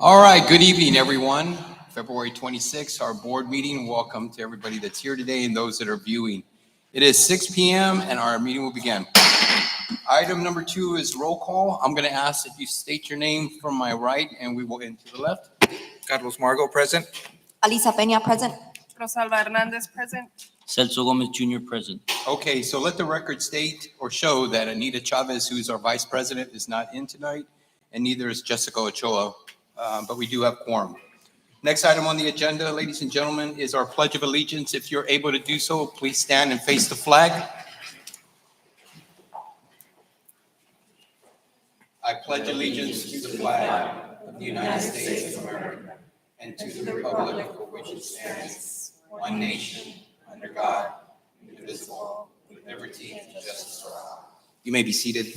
All right, good evening, everyone. February 26th, our board meeting. Welcome to everybody that's here today and those that are viewing. It is 6 p.m. and our meeting will begin. Item number 2 is roll call. I'm going to ask if you state your name from my right and we will end to the left. Carlos Margo, present. Alisa Peña, present. Rosalba Hernandez, present. Celso Gomez Jr. present. Okay, so let the record state or show that Anita Chavez, who's our vice president, is not in tonight, and neither is Jessica Ochoa, but we do have quorum. Next item on the agenda, ladies and gentlemen, is our Pledge of Allegiance. If you're able to do so, please stand and face the flag. I pledge allegiance to the flag of the United States of America and to the republic for which it stands, one nation, under God, indivisible, with liberty and justice for all. You may be seated.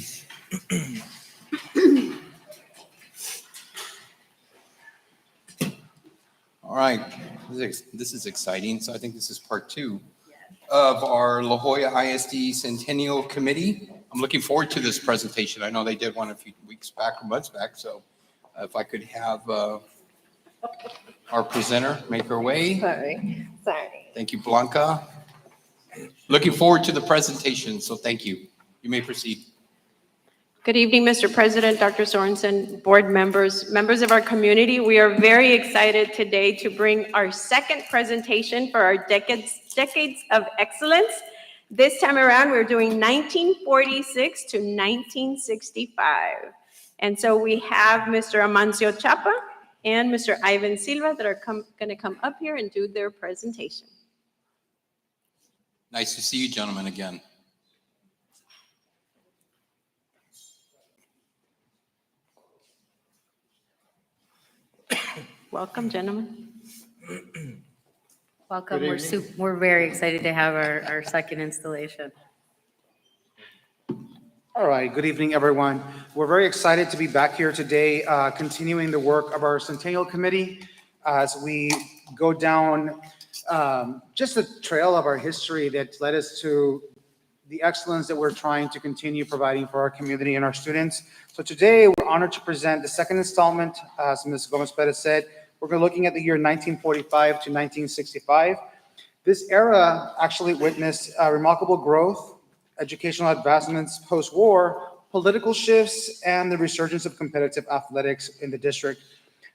All right, this is exciting. So I think this is part 2 of our La Joya ISD Centennial Committee. I'm looking forward to this presentation. I know they did one a few weeks back or months back. So if I could have our presenter make her way. Sorry. Thank you, Blanca. Looking forward to the presentation. So thank you. You may proceed. Good evening, Mr. President, Dr. Sorensen, board members, members of our community. We are very excited today to bring our second presentation for our Decades of Excellence. This time around, we're doing 1946 to 1965. And so we have Mr. Amancio Chapa and Mr. Ivan Silva that are going to come up here and do their presentation. Nice to see you gentlemen again. Welcome, gentlemen. Welcome. We're very excited to have our second installation. All right, good evening, everyone. We're very excited to be back here today, continuing the work of our Centennial Committee as we go down just the trail of our history that led us to the excellence that we're trying to continue providing for our community and our students. So today, we're honored to present the second installment. As Ms. Gomez-Perez said, we're looking at the year 1945 to 1965. This era actually witnessed remarkable growth, educational advancements post-war, political shifts, and the resurgence of competitive athletics in the district.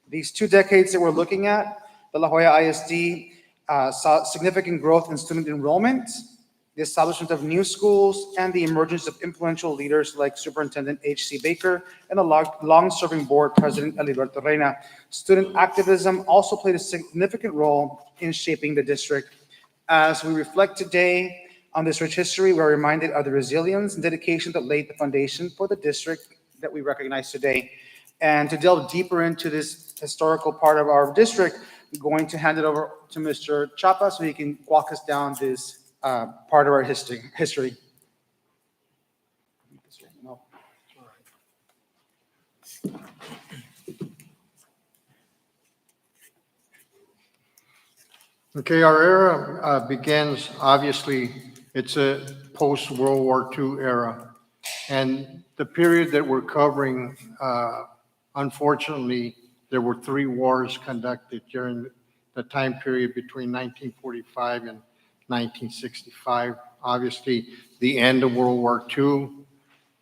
These 2 decades that we're looking at, the La Joya ISD saw significant growth in student enrollment, the establishment of new schools, and the emergence of influential leaders like Superintendent H.C. Baker and the long-serving board president, Eliberto Reina. Student activism also played a significant role in shaping the district. As we reflect today on this rich history, we're reminded of the resilience and dedication that laid the foundation for the district that we recognize today. And to delve deeper into this historical part of our district, I'm going to hand it over to Mr. Chapa so he can walk us down this part of our history. Okay, our era begins, obviously, it's a post-World War II era. And the period that we're covering, unfortunately, there were 3 wars conducted during the time period between 1945 and 1965. Obviously, the end of World War II,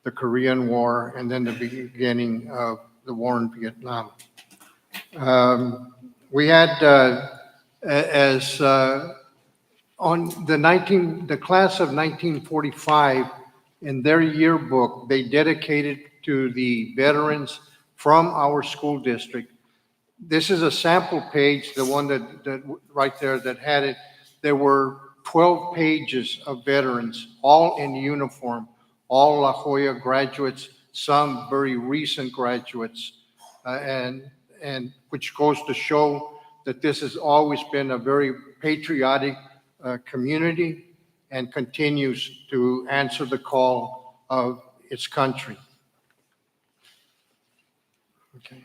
the Korean War, and then the beginning of the war in Vietnam. We had, on the class of 1945, in their yearbook, they dedicated to the veterans from our school district. This is a sample page, the one that right there that had it. There were 12 pages of veterans, all in uniform, all La Joya graduates, some very recent graduates, and which goes to show that this has always been a very patriotic community and continues to answer the call of its country. Okay.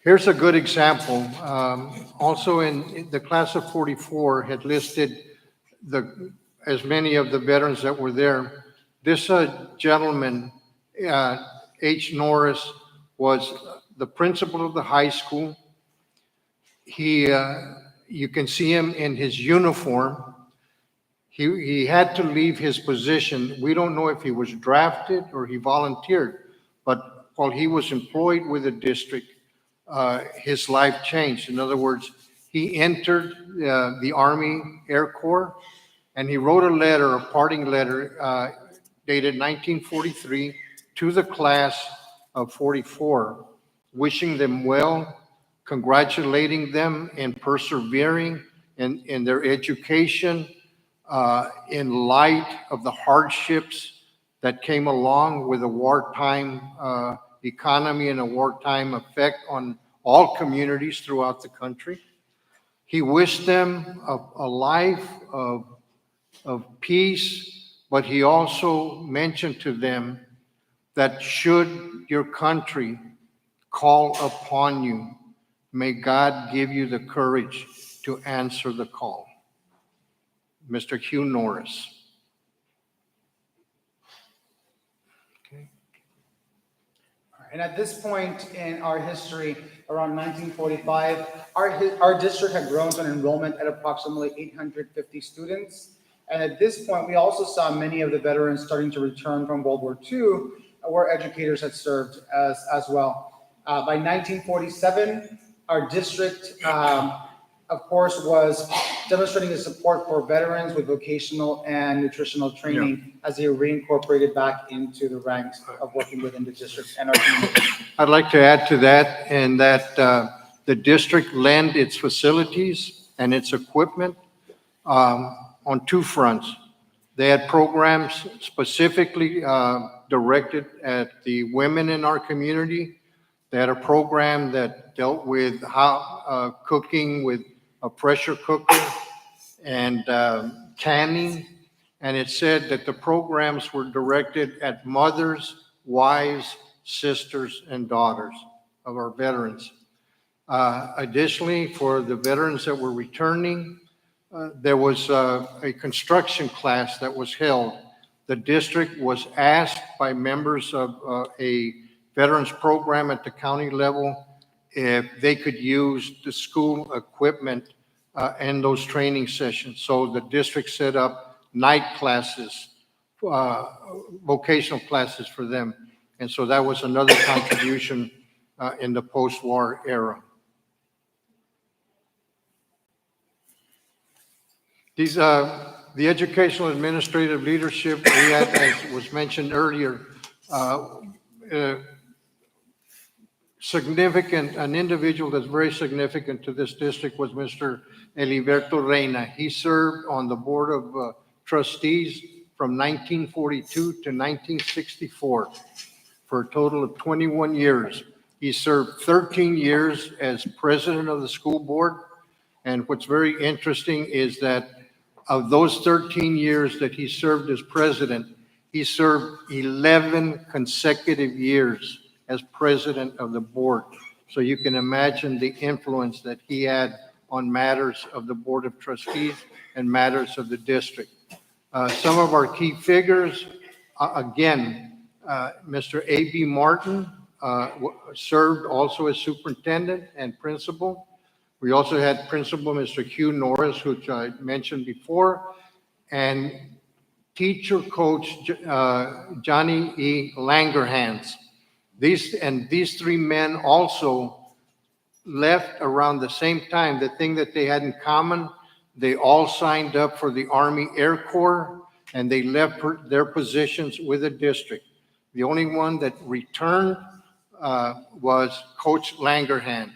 Here's a good example. Also in the class of 44 had listed as many of the veterans that were there. This gentleman, H. Norris, was the principal of the high school. You can see him in his uniform. He had to leave his position. We don't know if he was drafted or he volunteered, but while he was employed with the district, his life changed. In other words, he entered the Army Air Corps, and he wrote a letter, a parting letter, dated 1943 to the class of 44, wishing them well, congratulating them in persevering in their education, in light of the hardships that came along with a wartime economy and a wartime effect on all communities throughout the country. He wished them a life of peace, but he also mentioned to them that should your country call upon you, may God give you the courage to answer the call. Mr. Hugh Norris. And at this point in our history, around 1945, our district had grown to an enrollment at approximately 850 students. And at this point, we also saw many of the veterans starting to return from World War II, where educators had served as well. By 1947, our district, of course, was demonstrating the support for veterans with vocational and nutritional training as they reincorporated back into the ranks of working within the district and our community. I'd like to add to that, and that the district lent its facilities and its equipment on two fronts. They had programs specifically directed at the women in our community. They had a program that dealt with how cooking with a pressure cooker and canning. And it said that the programs were directed at mothers, wives, sisters, and daughters of our veterans. Additionally, for the veterans that were returning, there was a construction class that was held. The district was asked by members of a veterans program at the county level if they could use the school equipment in those training sessions. So the district set up night classes, vocational classes for them. And so that was another contribution in the post-war era. These, the educational administrative leadership, we had, as was mentioned earlier, significant, an individual that's very significant to this district was Mr. Eliberto Reina. He served on the Board of Trustees from 1942 to 1964 for a total of 21 years. He served 13 years as president of the school board. And what's very interesting is that of those 13 years that he served as president, he served 11 consecutive years as president of the board. So you can imagine the influence that he had on matters of the Board of Trustees and matters of the district. Some of our key figures, again, Mr. A.B. Martin served also as superintendent and principal. We also had Principal Mr. Hugh Norris, which I mentioned before, and teacher coach Johnny E. Langerhans. These three men also left around the same time. The thing that they had in common, they all signed up for the Army Air Corps, and they left their positions with the district. The only one that returned was Coach Langerhans.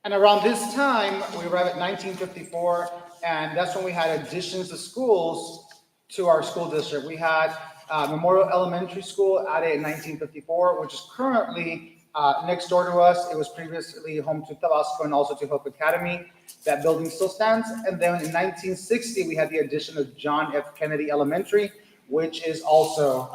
And around this time, we arrive at 1954, and that's when we had additions to schools to our school district. We had Memorial Elementary School added in 1954, which is currently next door to us. It was previously home to Tabasco and also to Hope Academy. That building still stands. And then in 1960, we had the addition of John F. Kennedy Elementary, which is also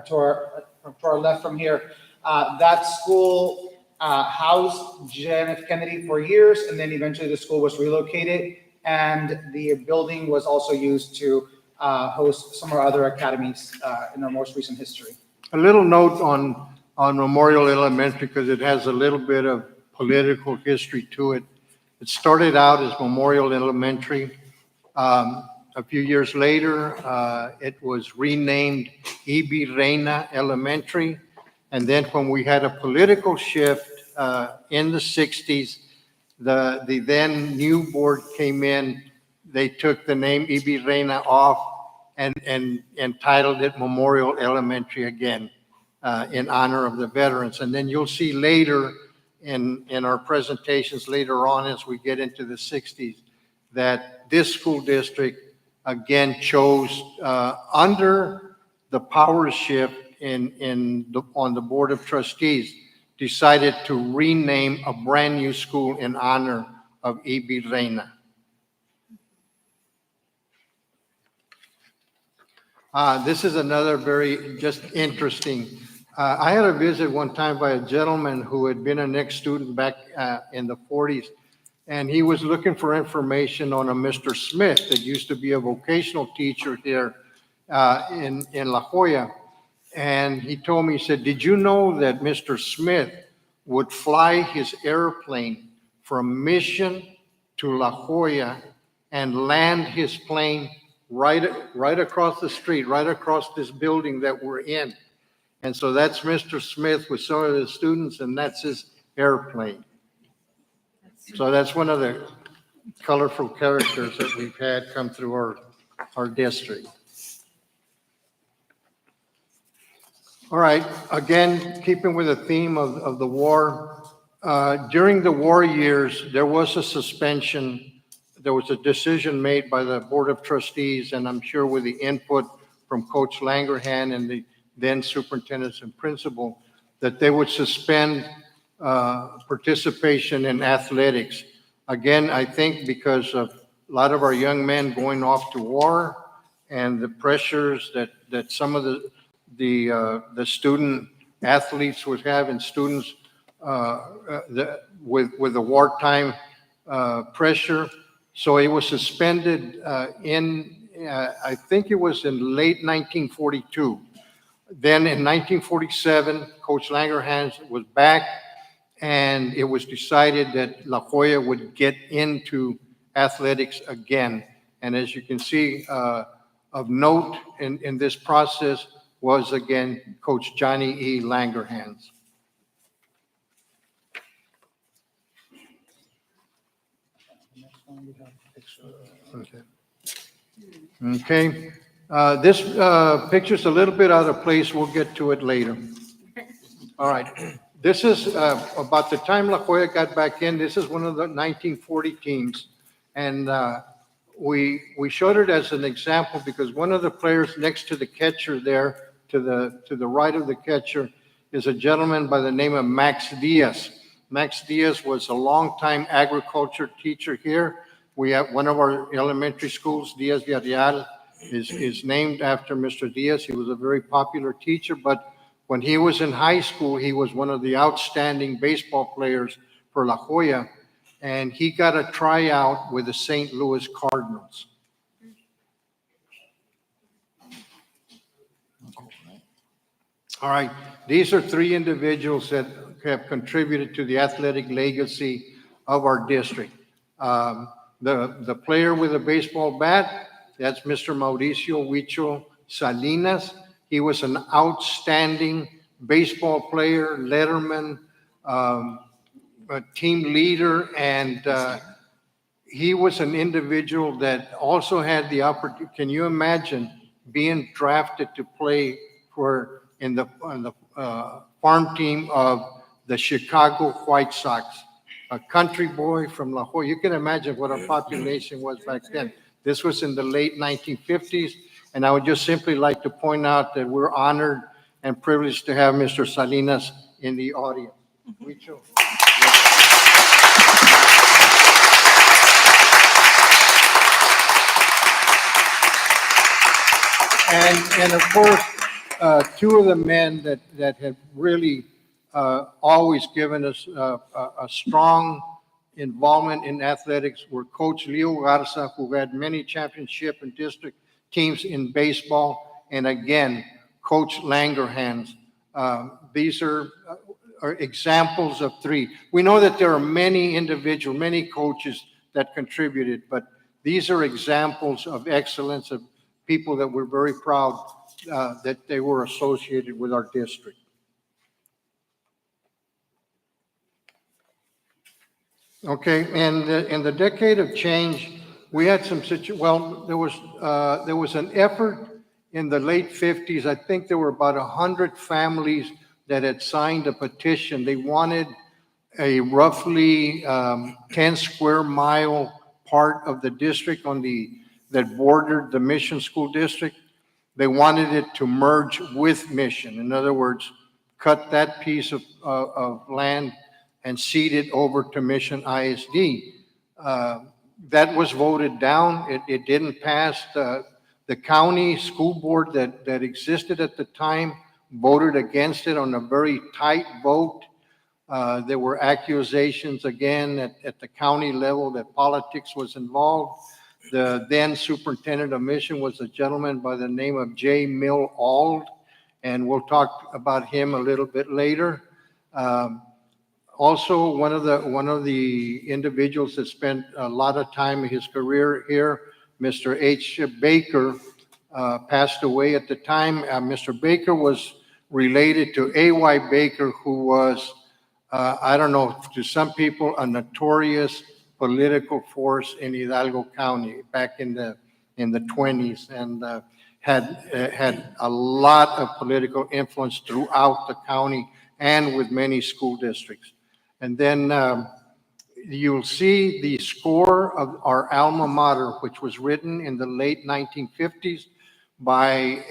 to our left from here. That school housed John F. Kennedy for years, and then eventually the school was relocated, and the building was also used to host some of our other academies in our most recent history. A little note on Memorial Elementary, because it has a little bit of political history to it. It started out as Memorial Elementary. A few years later, it was renamed E.B. Reina Elementary. And then when we had a political shift in the 60s, the then new board came in, they took the name E.B. Reina off and entitled it Memorial Elementary again in honor of the veterans. And then you'll see later in our presentations later on as we get into the 60s that this school district again chose under the power shift on the Board of Trustees, decided to rename a brand new school in honor of E.B. Reina. This is another very just interesting. I had a visit one time by a gentleman who had been an ex-student back in the 40s, and he was looking for information on a Mr. Smith that used to be a vocational teacher here in La Jolla. And he told me, he said, did you know that Mr. Smith would fly his airplane from Mission to La Jolla and land his plane right across the street, right across this building that we're in? And so that's Mr. Smith with some of his students, and that's his airplane. So that's one of the colorful characters that we've had come through our district. All right, again, keeping with the theme of the war, during the war years, there was a suspension. There was a decision made by the Board of Trustees, and I'm sure with the input from Coach Langerhans and the then superintendents and principal, that they would suspend participation in athletics. Again, I think because of a lot of our young men going off to war and the pressures that some of the student athletes would have, and students with the wartime pressure. So it was suspended I think it was in late 1942. Then in 1947, Coach Langerhans was back, and it was decided that La Jolla would get into athletics again. And as you can see, of note in this process was, again, Coach Johnny E. Langerhans. Okay. This picture's a little bit out of place. We'll get to it later. All right. This is about the time La Jolla got back in. This is one of the 1940 teams. And we showed it as an example because one of the players next to the catcher there, to the right of the catcher, is a gentleman by the name of Max Diaz. Max Diaz was a longtime agriculture teacher here. We have one of our elementary schools, Diaz Villarreal, is named after Mr. Diaz. He was a very popular teacher, but when he was in high school, he was one of the outstanding baseball players for La Jolla, and he got a tryout with the St. Louis Cardinals. All right, these are three individuals that have contributed to the athletic legacy of our district. The player with a baseball bat, that's Mr. Mauricio Huicho Salinas. He was an outstanding baseball player, letterman, a team leader, and he was an individual that also had the opportunity. Can you imagine being drafted to play on the farm team of the Chicago White Sox? A country boy from La Jolla. You can imagine what our population was back then. This was in the late 1950s, and I would just simply like to point out that we're honored and privileged to have Mr. Salinas in the audience. And of course, two of the men that have really always given us a strong involvement in athletics were Coach Leo Garza, who had many championship and district teams in baseball, and again, Coach Langerhans. These are examples of three. We know that there are many coaches that contributed, but these are examples of excellence of people that we're very proud that they were associated with our district. Okay, and in the decade of change, we had some there was an effort in the late 50s. I think there were about 100 families that had signed a petition. They wanted a roughly 10 square mile part of the district that bordered the Mission School District. They wanted it to merge with Mission. In other words, cut that piece of land and cede it over to Mission ISD. That was voted down. It didn't pass. The county school board that existed at the time voted against it on a very tight vote. There were accusations again at the county level that politics was involved. The then superintendent of Mission was a gentleman by the name of J. Mill Auld, and we'll talk about him a little bit later. Also, one of the individuals that spent a lot of time in his career here, Mr. H. Baker, passed away at the time. Mr. Baker was related to A.Y. Baker, who was, I don't know, to some people, a notorious political force in Hidalgo County back in the 20s, and had a lot of political influence throughout the county and with many school districts. And then you'll see the score of our alma mater, which was written in the late 1950s by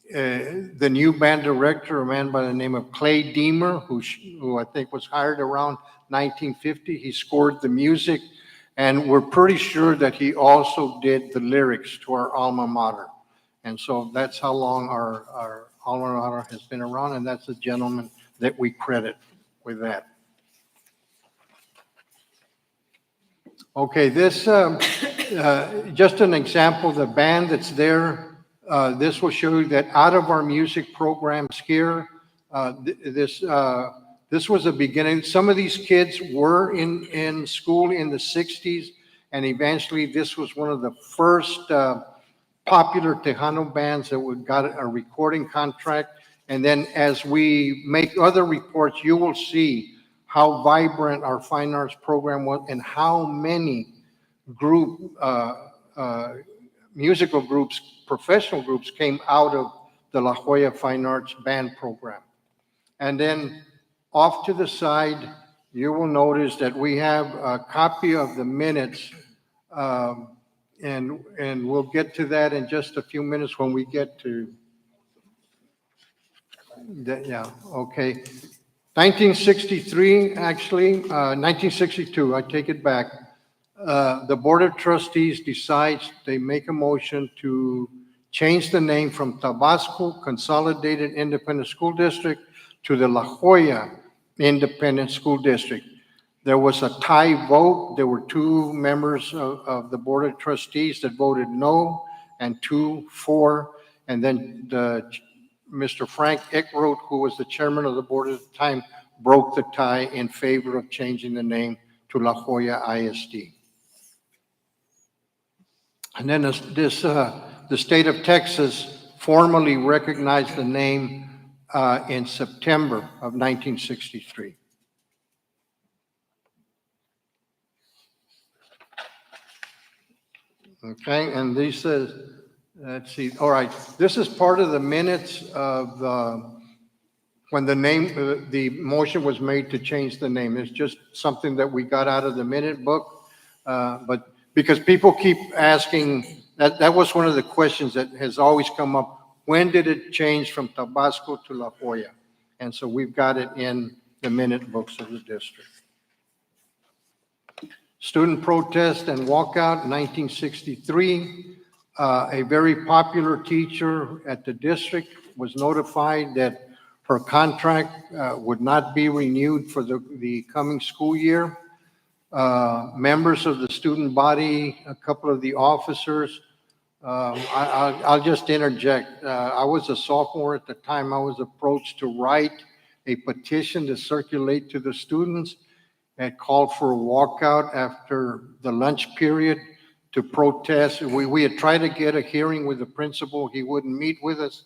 the new band director, a man by the name of Clay Deemer, who I think was hired around 1950. He scored the music, and we're pretty sure that he also did the lyrics to our alma mater. And so that's how long our alma mater has been around, and that's the gentleman that we credit with that. Okay, this just an example, the band that's there. This will show you that out of our music programs here, this was a beginning. Some of these kids were in school in the 60s, and eventually this was one of the first popular Tejano bands that we got a recording contract. And then as we make other reports, you will see how vibrant our fine arts program was and how many musical groups, professional groups came out of the La Joya Fine Arts Band program. And then off to the side, you will notice that we have a copy of the minutes, and we'll get to that in just a few minutes when we get to that. Yeah, okay. 1963, actually, 1962, I take it back. The Board of Trustees decides, they make a motion to change the name from Tabasco Consolidated Independent School District to the La Joya Independent School District. There was a tie vote. There were two members of the Board of Trustees that voted no and 2 for. And then Mr. Frank Eckroth, who was the chairman of the board at the time, broke the tie in favor of changing the name to La Joya ISD. And then the state of Texas formally recognized the name in September of 1963. Okay, and these says, let's see, all right, this is part of the minutes of when the motion was made to change the name. It's just something that we got out of the minute book, but because people keep asking, that was one of the questions that has always come up. When did it change from Tabasco to La Joya? And so we've got it in the minute books of the district. Student protest and walkout, 1963. A very popular teacher at the district was notified that Her contract would not be renewed for the coming school year. Members of the student body, a couple of the officers, I'll just interject. I was a sophomore at the time. I was approached to write a petition to circulate to the students and called for a walkout after the lunch period to protest. We had tried to get a hearing with the principal. He wouldn't meet with us.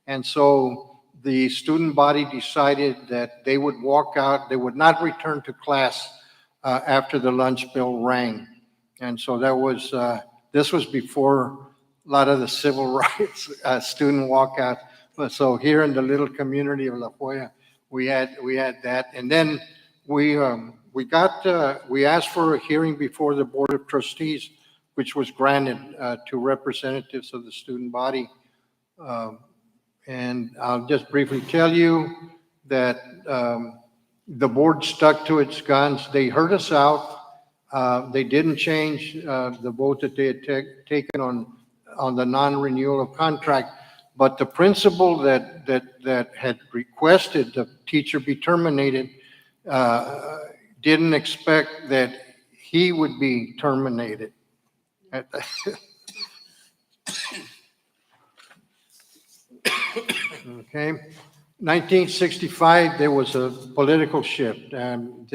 And so the student body decided that they would walk out. They would not return to class after the lunch bell rang. And so that was, this was before a lot of the civil rights student walkout. So here in the little community of La Jolla, we had that. And then we asked for a hearing before the Board of Trustees, which was granted to representatives of the student body. And I'll just briefly tell you that the board stuck to its guns. They heard us out. They didn't change the vote that they had taken on the non-renewal of contract. But the principal that had requested the teacher be terminated didn't expect that he would be terminated. Okay. 1965, there was a political shift, and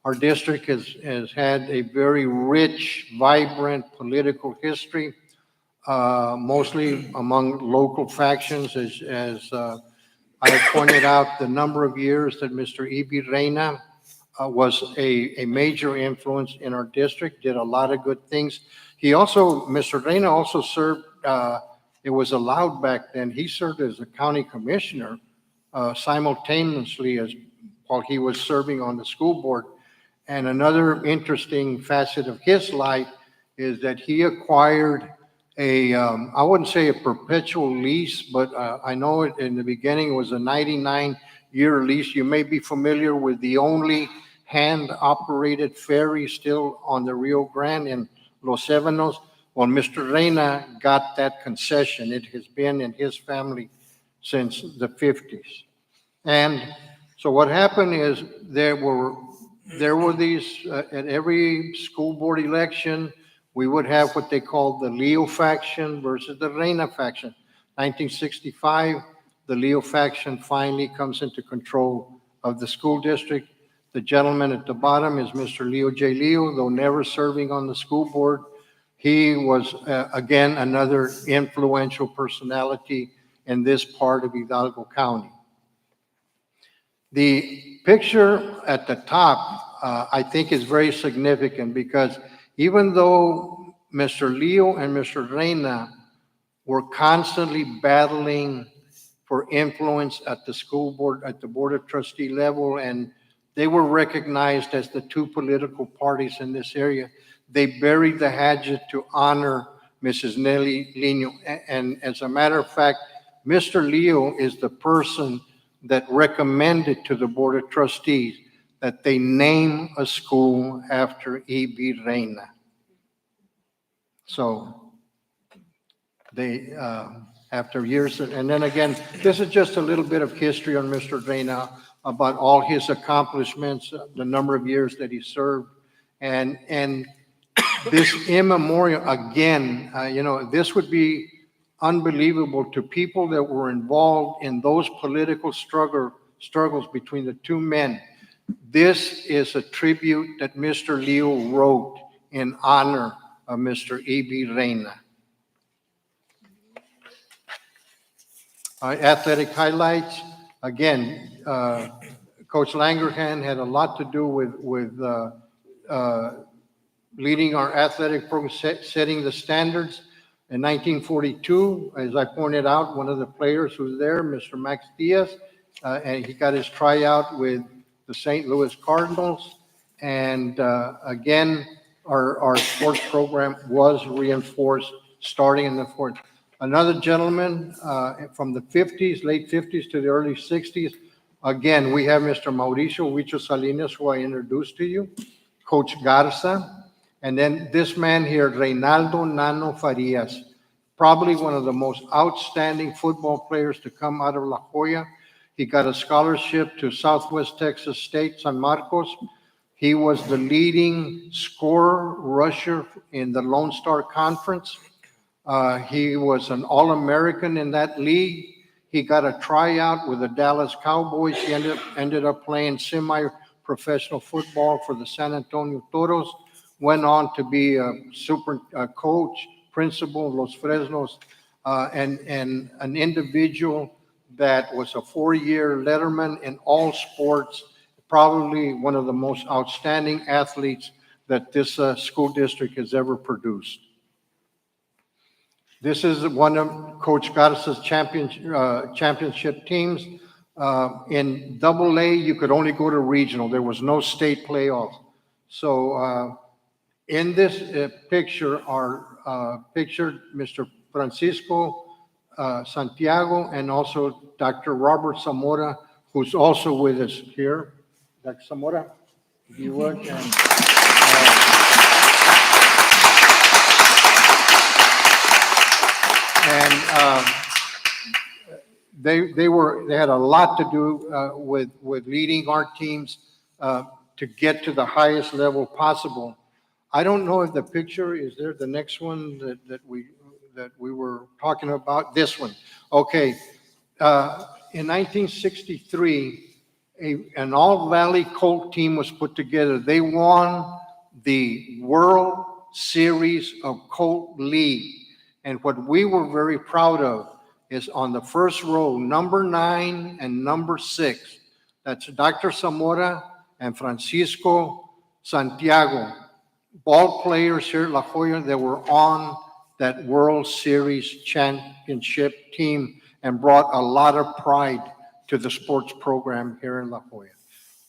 our district has had a very rich, vibrant political history, mostly among local factions, as I have pointed out, the number of years that Mr. E.B. Reina was a major influence in our district, did a lot of good things. Mr. Reina also served, it was allowed back then, he served as a county commissioner simultaneously while he was serving on the school board. And another interesting facet of his life is that he acquired I wouldn't say a perpetual lease, but I know it in the beginning it was a 99-year lease. You may be familiar with the only hand-operated ferry still on the Rio Grande in Los Ébanos. Well, Mr. Reina got that concession. It has been in his family since the 50s. And so what happened is there were these, at every school board election, we would have what they called the Leo faction versus the Reina faction. 1965, the Leo faction finally comes into control of the school district. The gentleman at the bottom is Mr. Leo J. Leo, though never serving on the school board. He was, again, another influential personality in this part of Hidalgo County. The picture at the top, I think, is very significant because even though Mr. Leo and Mr. Reina were constantly battling for influence at the school board, at the Board of Trustee level, and they were recognized as the two political parties in this area, they buried the hatchet to honor Mrs. Nelly Lino. And as a matter of fact, Mr. Leo is the person that recommended to the Board of Trustees that they name a school after E.B. Reina. So they, after years, and then again, this is just a little bit of history on Mr. Reina about all his accomplishments, the number of years that he served, and this immemorial, again, this would be unbelievable to people that were involved in those political struggles between the two men. This is a tribute that Mr. Leo wrote in honor of Mr. E.B. Reina. Athletic highlights. Again, Coach Langerhans had a lot to do with leading our athletic program, setting the standards. In 1942, as I pointed out, one of the players who was there, Mr. Max Diaz, and he got his tryout with the St. Louis Cardinals. And again, our sports program was reinforced starting in the fourth. Another gentleman from the 50s, late 50s to the early 60s. Again, we have Mr. Mauricio Huicho Salinas, who I introduced to you, Coach Garza, and then this man here, Reynaldo Nano Farias, probably one of the most outstanding football players to come out of La Jolla. He got a scholarship to Southwest Texas State, San Marcos. He was the leading scorer rusher in the Lone Star Conference. He was an All-American in that league. He got a tryout with the Dallas Cowboys. He ended up playing semi-professional football for the San Antonio Toros. Went on to be a super coach, principal, Los Fresnos, and an individual that was a 4-year letterman in all sports, probably one of the most outstanding athletes that this school district has ever produced. This is one of Coach Garza's championship teams. In AA, you could only go to regional. There was no state playoff. So in this picture are pictured Mr. Francisco Santiago and also Dr. Robert Zamora, who's also with us here. Dr. Zamora, if you would. And they had a lot to do with leading our teams to get to the highest level possible. I don't know if the picture is there, the next one that we were talking about, this one. Okay, in 1963, an All-Valley Colt team was put together. They won the World Series of Colt League. And what we were very proud of is on the first row, number 9 and number 6. That's Dr. Zamora and Francisco Santiago, ball players here at La Joya that were on that World Series championship team and brought a lot of pride to the sports program here in La Joya.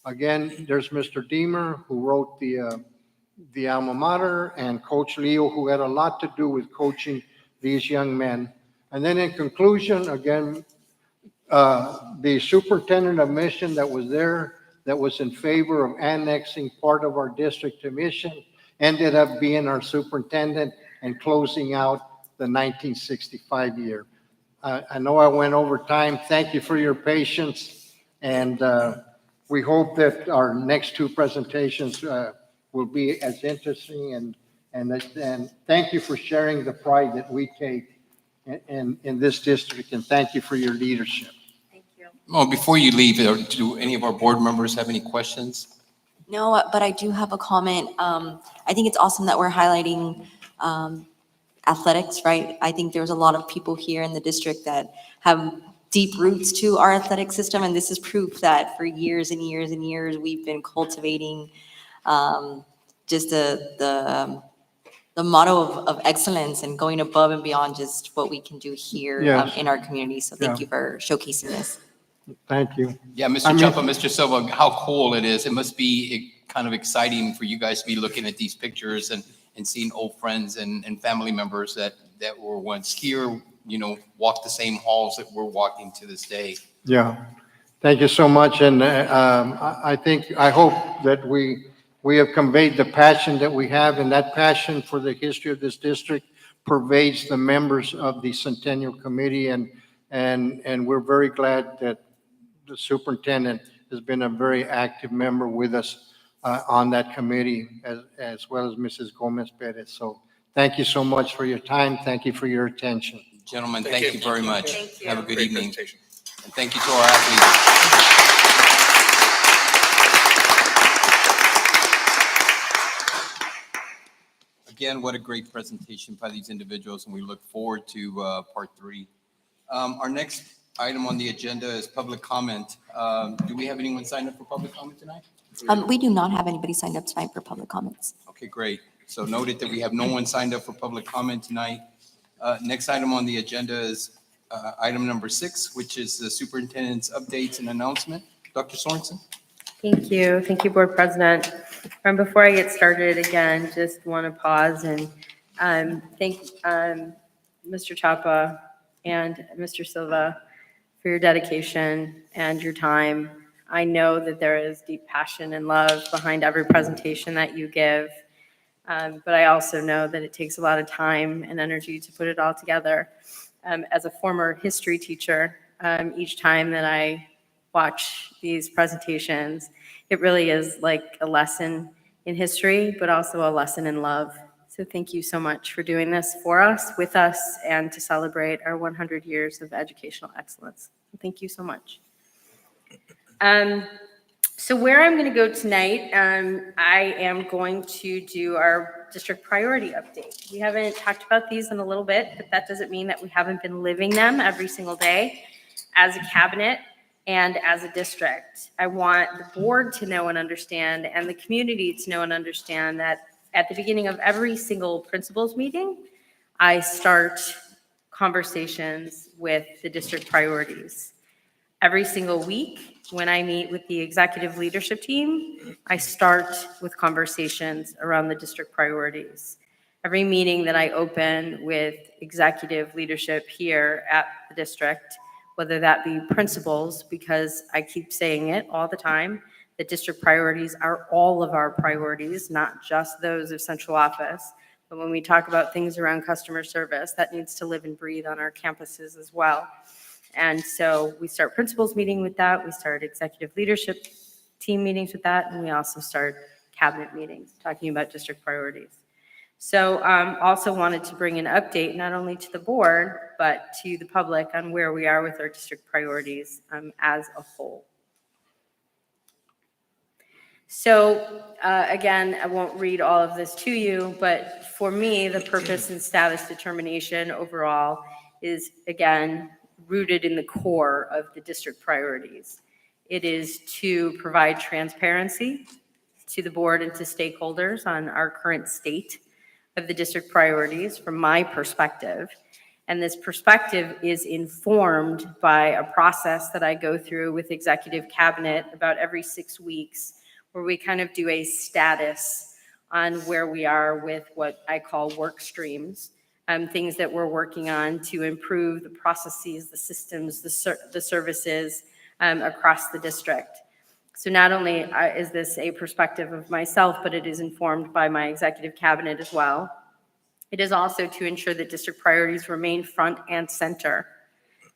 Again, there's Mr. Deemer, who wrote the alma mater, and Coach Leo, who had a lot to do with coaching these young men. And then in conclusion, again, the superintendent of mission that was there, that was in favor of annexing part of our district to mission, ended up being our superintendent and closing out the 1965 year. I know I went over time. Thank you for your patience. And we hope that our next 2 presentations will be as interesting. And thank you for sharing the pride that we take in this district. And thank you for your leadership. Thank you. Well, before you leave, do any of our board members have any questions? No, but I do have a comment. I think it's awesome that we're highlighting athletics, right? I think there's a lot of people here in the district that have deep roots to our athletic system, and this is proof that for years and years and years, we've been cultivating just the motto of excellence and going above and beyond just what we can do here Yes. in our community. So thank Yeah. you for showcasing this. Thank you. Yeah, I Mr. mean- Chapa, Mr. Silva, how cool it is. It must be kind of exciting for you guys to be looking at these pictures and seeing old friends and family members that were once here, walk the same halls that we're walking to this day. Yeah. Thank you so much. And I hope that we have conveyed the passion that we have, and that passion for the history of this district pervades the members of the Centennial Committee. And we're very glad that the superintendent has been a very active member with us on that committee, as well as Mrs. Gomez Perez. So thank you so much for your time. Thank you for your attention. Gentlemen, thank you very much. Thank you. Have a good Great evening. presentation. And thank you to our athletes. Again, what a great presentation by these individuals, and we look forward to part 3. Our next item on the agenda is public comment. Do we have anyone signed up for public comment tonight? We do not have anybody signed up tonight for public comments. Okay, great. So noted that we have no one signed up for public comment tonight. Next item on the agenda is item number 6, which is the superintendent's updates and announcement. Dr. Sorensen? Thank you. Thank you, Board President. Before I get started, again, just want to pause and thank Mr. Chapa and Mr. Silva for your dedication and your time. I know that there is deep passion and love behind every presentation that you give, but I also know that it takes a lot of time and energy to put it all together. As a former history teacher, each time that I watch these presentations. It really is like a lesson in history, but also a lesson in love. So thank you so much for doing this for us, with us, and to celebrate our 100 years of educational excellence. Thank you so much. So where I'm going to go tonight, I am going to do our district priority update. We haven't talked about these in a little bit, but that doesn't mean that we haven't been living them every single day as a cabinet and as a district. I want the board to know and understand, and the community to know and understand, that at the beginning of every single principals meeting, I start conversations with the district priorities. Every single week, when I meet with the executive leadership team, I start with conversations around the district priorities. Every meeting that I open with executive leadership here at the district, whether that be principals, because I keep saying it all the time, the district priorities are all of our priorities, not just those of central office. But when we talk about things around customer service, that needs to live and breathe on our campuses as well. And so we start principals meeting with that, we start executive leadership team meetings with that, and we also start cabinet meetings talking about district priorities. So also wanted to bring an update not only to the board, but to the public on where we are with our district priorities as a whole. So again, I won't read all of this to you, but for me, the purpose and status determination overall is, again, rooted in the core of the district priorities. It is to provide transparency to the board and to stakeholders on our current state of the district priorities from my perspective. And this perspective is informed by a process that I go through with executive cabinet about every 6 weeks, where we kind of do a status on where we are with what I call work streams. Things that we're working on to improve the processes, the systems, the services across the district. So not only is this a perspective of myself, but it is informed by my executive cabinet as well. It is also to ensure that district priorities remain front and center.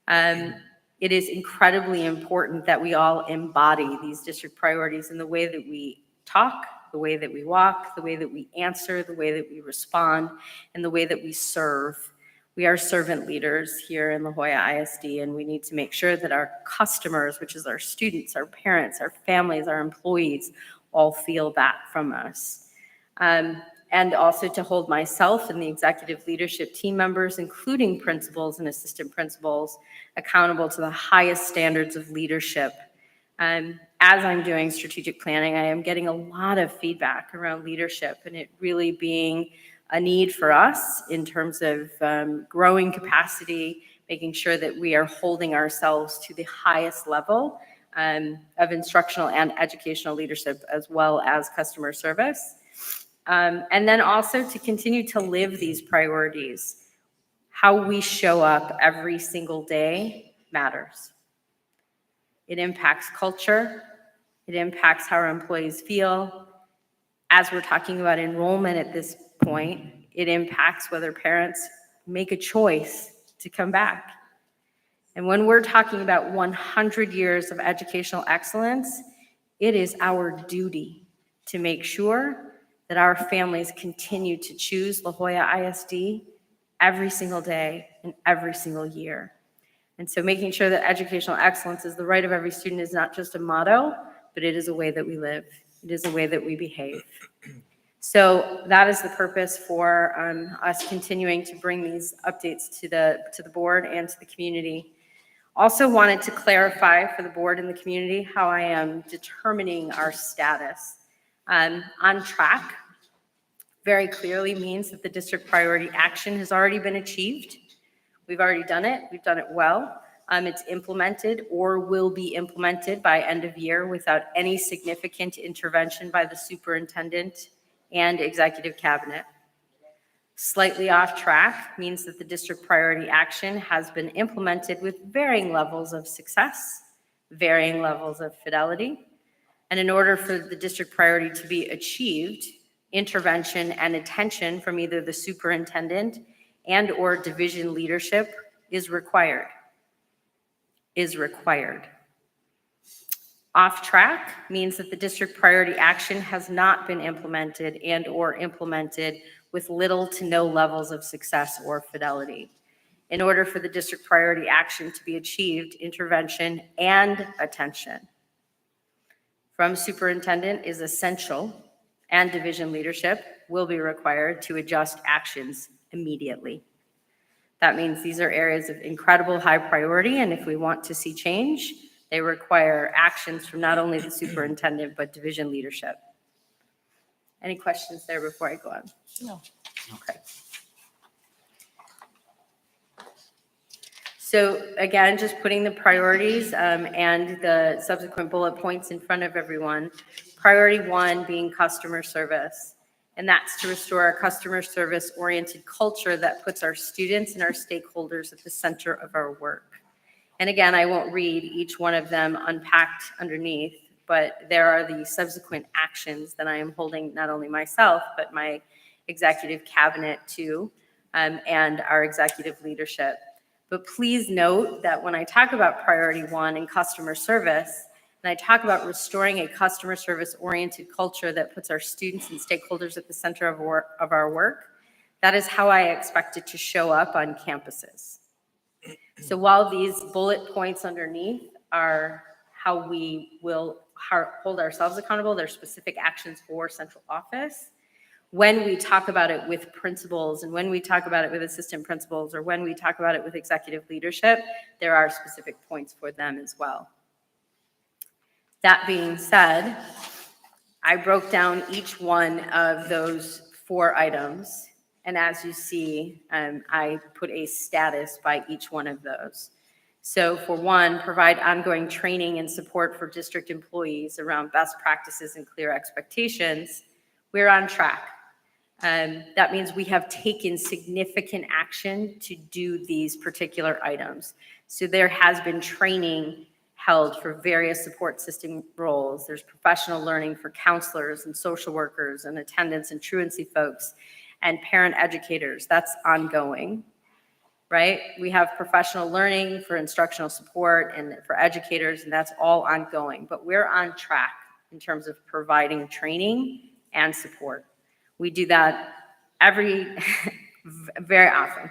It is incredibly important that we all embody these district priorities in the way that we talk, the way that we walk, the way that we answer, the way that we respond, and the way that we serve. We are servant leaders here in La Joya ISD, and we need to make sure that our customers, which is our students, our parents, our families, our employees, all feel that from us. And also to hold myself and the executive leadership team members, including principals and assistant principals, accountable to the highest standards of leadership. As I'm doing strategic planning, I am getting a lot of feedback around leadership, and it really being a need for us in terms of growing capacity, making sure that we are holding ourselves to the highest level of instructional and educational leadership, as well as customer service. And then also to continue to live these priorities. How we show up every single day matters. It impacts culture. It impacts how our employees feel. As we're talking about enrollment at this point, it impacts whether parents make a choice to come back. And when we're talking about 100 years of educational excellence, it is our duty to make sure that our families continue to choose La Joya ISD every single day and every single year. And so making sure that educational excellence is the right of every student is not just a motto, but it is a way that we live. It is a way that we behave. So that is the purpose for us continuing to bring these updates to the board and to the community. Also wanted to clarify for the board and the community how I am determining our status. On track very clearly means that the district priority action has already been achieved. We've already done it. We've done it well. It's implemented or will be implemented by end of year without any significant intervention by the superintendent and executive cabinet. Slightly off track means that the district priority action has been implemented with varying levels of success, varying levels of fidelity. And in order for the district priority to be achieved, intervention and attention from either the superintendent and or division leadership is required. Off track means that the district priority action has not been implemented and/or implemented with little to no levels of success or fidelity. In order for the district priority action to be achieved, intervention and attention from superintendent is essential, and division leadership will be required to adjust actions immediately. That means these are areas of incredible high priority, and if we want to see change, they require actions from not only the superintendent, but division leadership. Any questions there before I go on? No. Okay. So again, just putting the priorities and the subsequent bullet points in front of everyone. Priority 1 being customer service. And that's to restore a customer service oriented culture that puts our students and our stakeholders at the center of our work. And again, I won't read each one of them unpacked underneath, but there are the subsequent actions that I am holding not only myself, but my executive cabinet too, and our executive leadership. But please note that when I talk about priority 1 and customer service, and I talk about restoring a customer service oriented culture that puts our students and stakeholders at the center of our work, that is how I expect it to show up on campuses. So while these bullet points underneath are how we will hold ourselves accountable, they're specific actions for central office. When we talk about it with principals and when we talk about it with assistant principals or when we talk about it with executive leadership, there are specific points for them as well. That being said, I broke down each one of those 4 items. And as you see, I put a status by each one of those. So for 1, provide ongoing training and support for district employees around best practices and clear expectations. We're on track. That means we have taken significant action to do these particular items. So there has been training held for various support system roles. There's professional learning for counselors and social workers and attendance and truancy folks and parent educators. That's ongoing, right? We have professional learning for instructional support and for educators, and that's all ongoing. But we're on track in terms of providing training and support. We do that very often.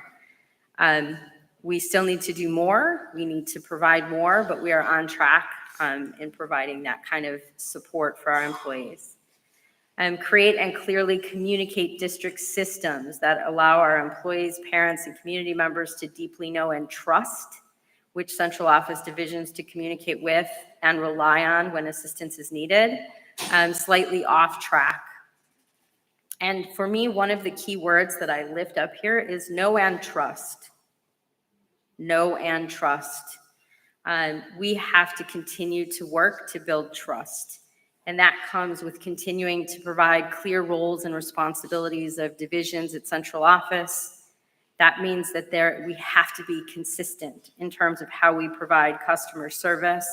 We still need to do more. We need to provide more, but we are on track in providing that kind of support for our employees. Create and clearly communicate district systems that allow our employees, parents, and community members to deeply know and trust which central office divisions to communicate with and rely on when assistance is needed. Slightly off track. And for me, one of the key words that I lift up here is know and trust. Know and trust. We have to continue to work to build trust. And that comes with continuing to provide clear roles and responsibilities of divisions at central office. That means that we have to be consistent in terms of how we provide customer service.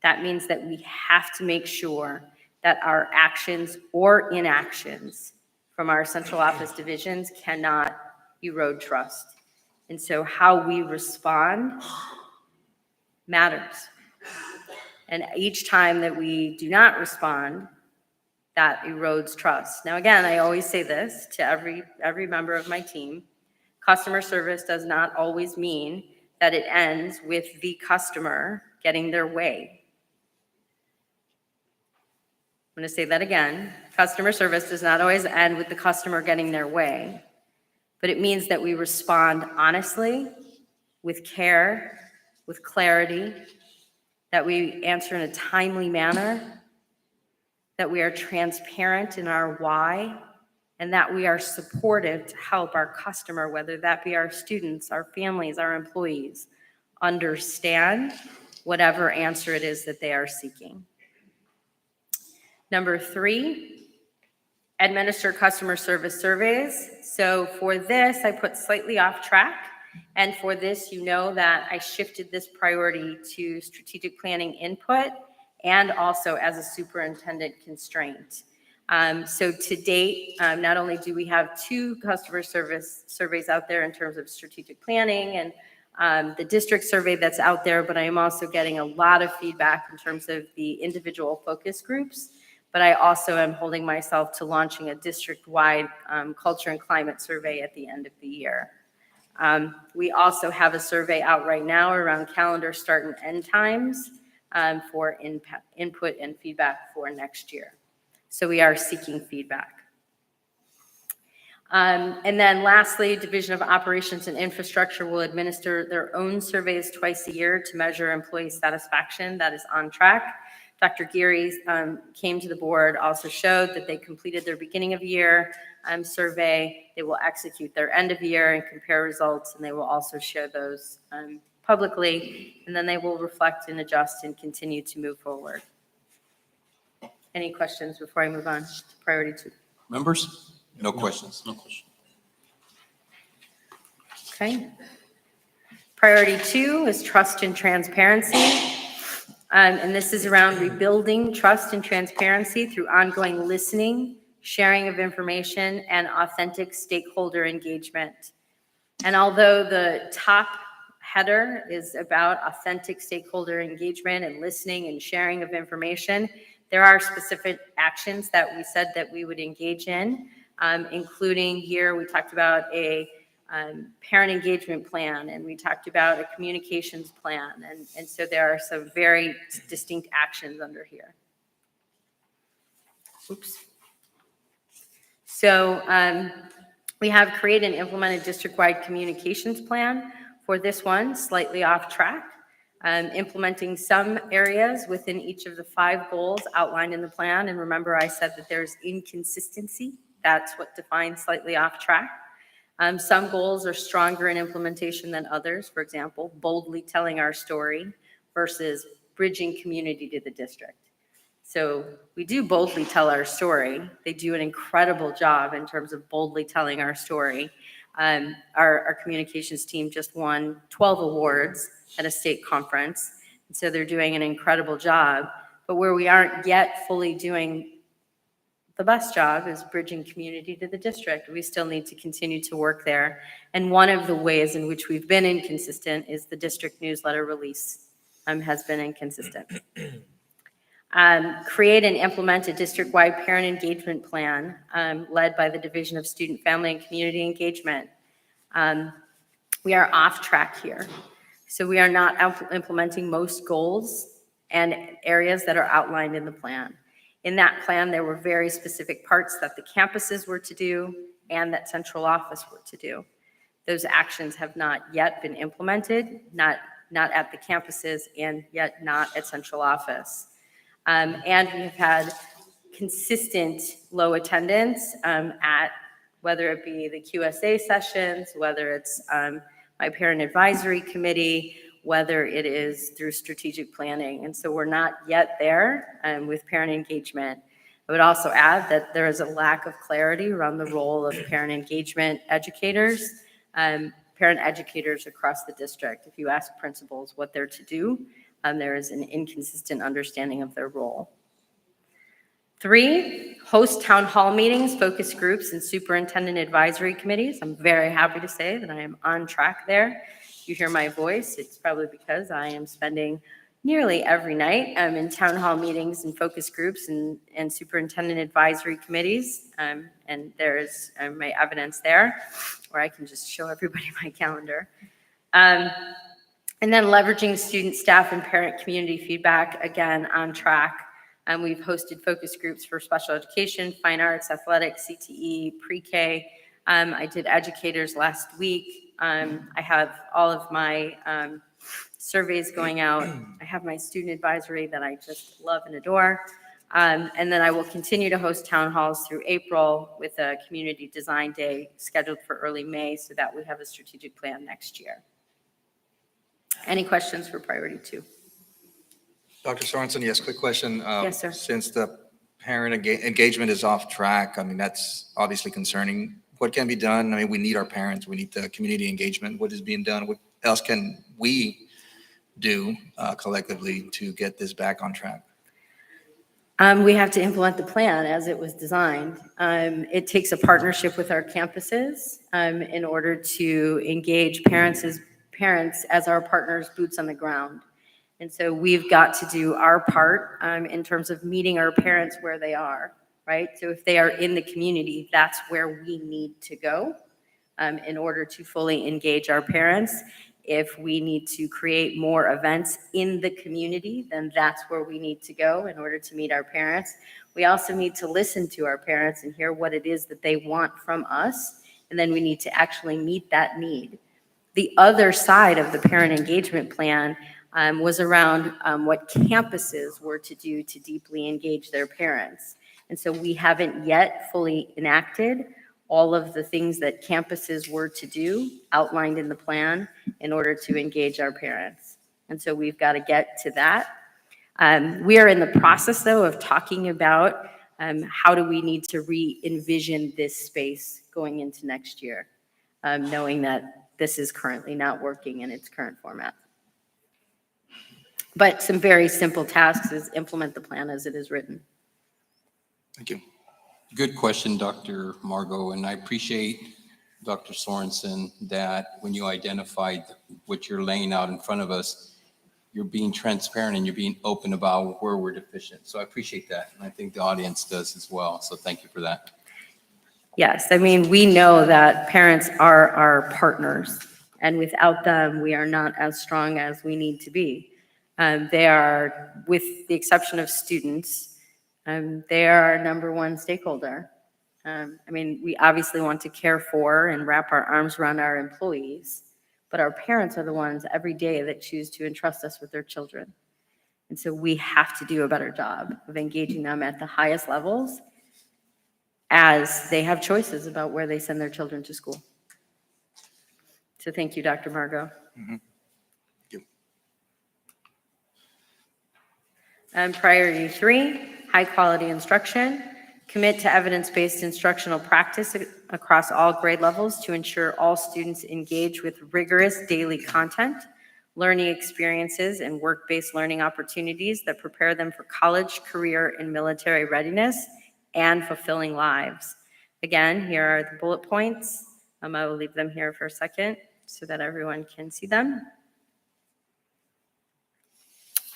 That means that we have to make sure that our actions or inactions from our central office divisions cannot erode trust. And so how we respond matters. And each time that we do not respond, that erodes trust. Now, again, I always say this to every member of my team. Customer service does not always mean that it ends with the customer getting their way. I'm going to say that again. Customer service does not always end with the customer getting their way, but it means that we respond honestly, with care, with clarity, that we answer in a timely manner, that we are transparent in our why, and that we are supportive to help our customer, whether that be our students, our families, our employees, understand whatever answer it is that they are seeking. Number 3, administer customer service surveys. So for this, I put slightly off track. And for this, you know that I shifted this priority to strategic planning input and also as a superintendent constraint. So to date, not only do we have 2 customer service surveys out there in terms of strategic planning and the district survey that's out there, but I am also getting a lot of feedback in terms of the individual focus groups. But I also am holding myself to launching a district-wide culture and climate survey at the end of the year. We also have a survey out right now around calendar start and end times for input and feedback for next year. So we are seeking feedback. And then lastly, Division of Operations and Infrastructure will administer their own surveys twice a year to measure employee satisfaction. That is on track. Dr. Geary came to the board, also showed that they completed their beginning of year survey. They will execute their end of year and compare results, and they will also share those publicly, and then they will reflect and adjust and continue to move forward. Any questions before I move on to priority 2? Members? No questions. No question. Okay. Priority 2 is trust and transparency. And this is around rebuilding trust and transparency through ongoing listening, sharing of information, and authentic stakeholder engagement. And although the top header is about authentic stakeholder engagement and listening and sharing of information, there are specific actions that we said that we would engage in, including here we talked about a parent engagement plan, and we talked about a communications plan, and so there are some very distinct actions under here. Oops. So we have created and implemented district-wide communications plan. For this one, slightly off track, implementing some areas within each of the 5 goals outlined in the plan. And remember, I said that there's inconsistency. That's what defines slightly off track. Some goals are stronger in implementation than others. For example, boldly telling our story versus bridging community to the district. So we do boldly tell our story. They do an incredible job in terms of boldly telling our story. Our communications team just won 12 awards at a state conference. And so they're doing an incredible job. But where we aren't yet fully doing the best job is bridging community to the district. We still need to continue to work there. And one of the ways in which we've been inconsistent is the district newsletter release has been inconsistent. Create and implement a district-wide parent engagement plan led by the Division of Student, Family, and Community Engagement. We are off track here. So we are not implementing most goals and areas that are outlined in the plan. In that plan, there were very specific parts that the campuses were to do and that central office were to do. Those actions have not yet been implemented, not at the campuses and yet not at central office. And we have had consistent low attendance at whether it be the QSA sessions, whether it's my parent advisory committee, whether it is through strategic planning. And so we're not yet there with parent engagement. I would also add that there is a lack of clarity around the role of parent engagement educators, parent educators across the district. If you ask principals what they're to do, there is an inconsistent understanding of their role. 3, host town hall meetings, focus groups, and superintendent advisory committees. I'm very happy to say that I am on track there. If you hear my voice, it's probably because I am spending nearly every night in town hall meetings and focus groups and superintendent advisory committees. And there's my evidence there, or I can just show everybody my calendar. And then leveraging student, staff, and parent community feedback, again, on track. We've hosted focus groups for special education, fine arts, athletics, CTE, pre-K. I did educators last week. I have all of my surveys going out. I have my student advisory that I just love and adore. And then I will continue to host town halls through April with a community design day scheduled for early May so that we have a strategic plan next year. Any questions for priority 2? Dr. Sorensen, yes, quick question. Yes, sir. Since the parent engagement is off track, I mean, that's obviously concerning. What can be done? I mean, we need our parents. We need the community engagement. What is being done? What else can we do collectively to get this back on track? We have to implement the plan as it was designed. It takes a partnership with our campuses in order to engage parents parents as our partners, boots on the ground. And so we've got to do our part in terms of meeting our parents where they are, right? So if they are in the community, that's where we need to go in order to fully engage our parents. If we need to create more events in the community, then that's where we need to go in order to meet our parents. We also need to listen to our parents and hear what it is that they want from us, and then we need to actually meet that need. The other side of the parent engagement plan was around what campuses were to do to deeply engage their parents. And so we haven't yet fully enacted all of the things that campuses were to do outlined in the plan in order to engage our parents. And so we've got to get to that. We are in the process, though, of talking about how do we need to re-envision this space going into next year, knowing that this is currently not working in its current format. But some very simple tasks is implement the plan as it is written. Thank you. Good question, Dr. Margot, and I appreciate, Dr. Sorensen, that when you identified what you're laying out in front of us, you're being transparent and you're being open about where we're deficient. So I appreciate that, and I think the audience does as well. So thank you for that. Yes, I mean, we know that parents are our partners, and without them, we are not as strong as we need to be. They are, with the exception of students, they are our number one stakeholder. I mean, we obviously want to care for and wrap our arms around our employees, but our parents are the ones every day that choose to entrust us with their children. And so we have to do a better job of engaging them at the highest levels as they have choices about where they send their children to school. So thank you, Dr. Margot. Mhm. Thank you. Priority 3, high quality instruction. Commit to evidence-based instructional practice across all grade levels to ensure all students engage with rigorous daily content, learning experiences, and work-based learning opportunities that prepare them for college, career, and military readiness and fulfilling lives. Again, here are the bullet points. I will leave them here for a second so that everyone can see them.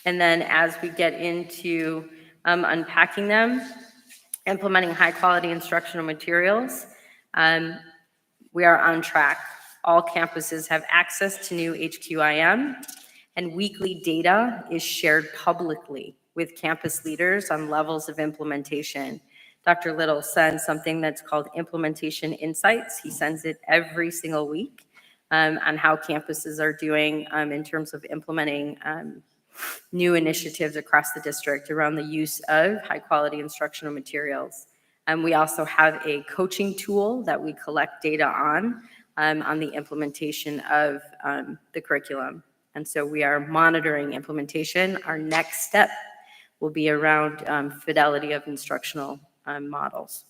And then as we get into unpacking them, implementing high-quality instructional materials, we are on track. All campuses have access to new HQIM, and weekly data is shared publicly with campus leaders on levels of implementation. Dr. Little sends something that's called Implementation Insights. He sends it every single week on how campuses are doing in terms of implementing new initiatives across the district around the use of high-quality instructional materials. We also have a coaching tool that we collect data on the implementation of the curriculum. And so we are monitoring implementation. Our next step will be around fidelity of instructional models.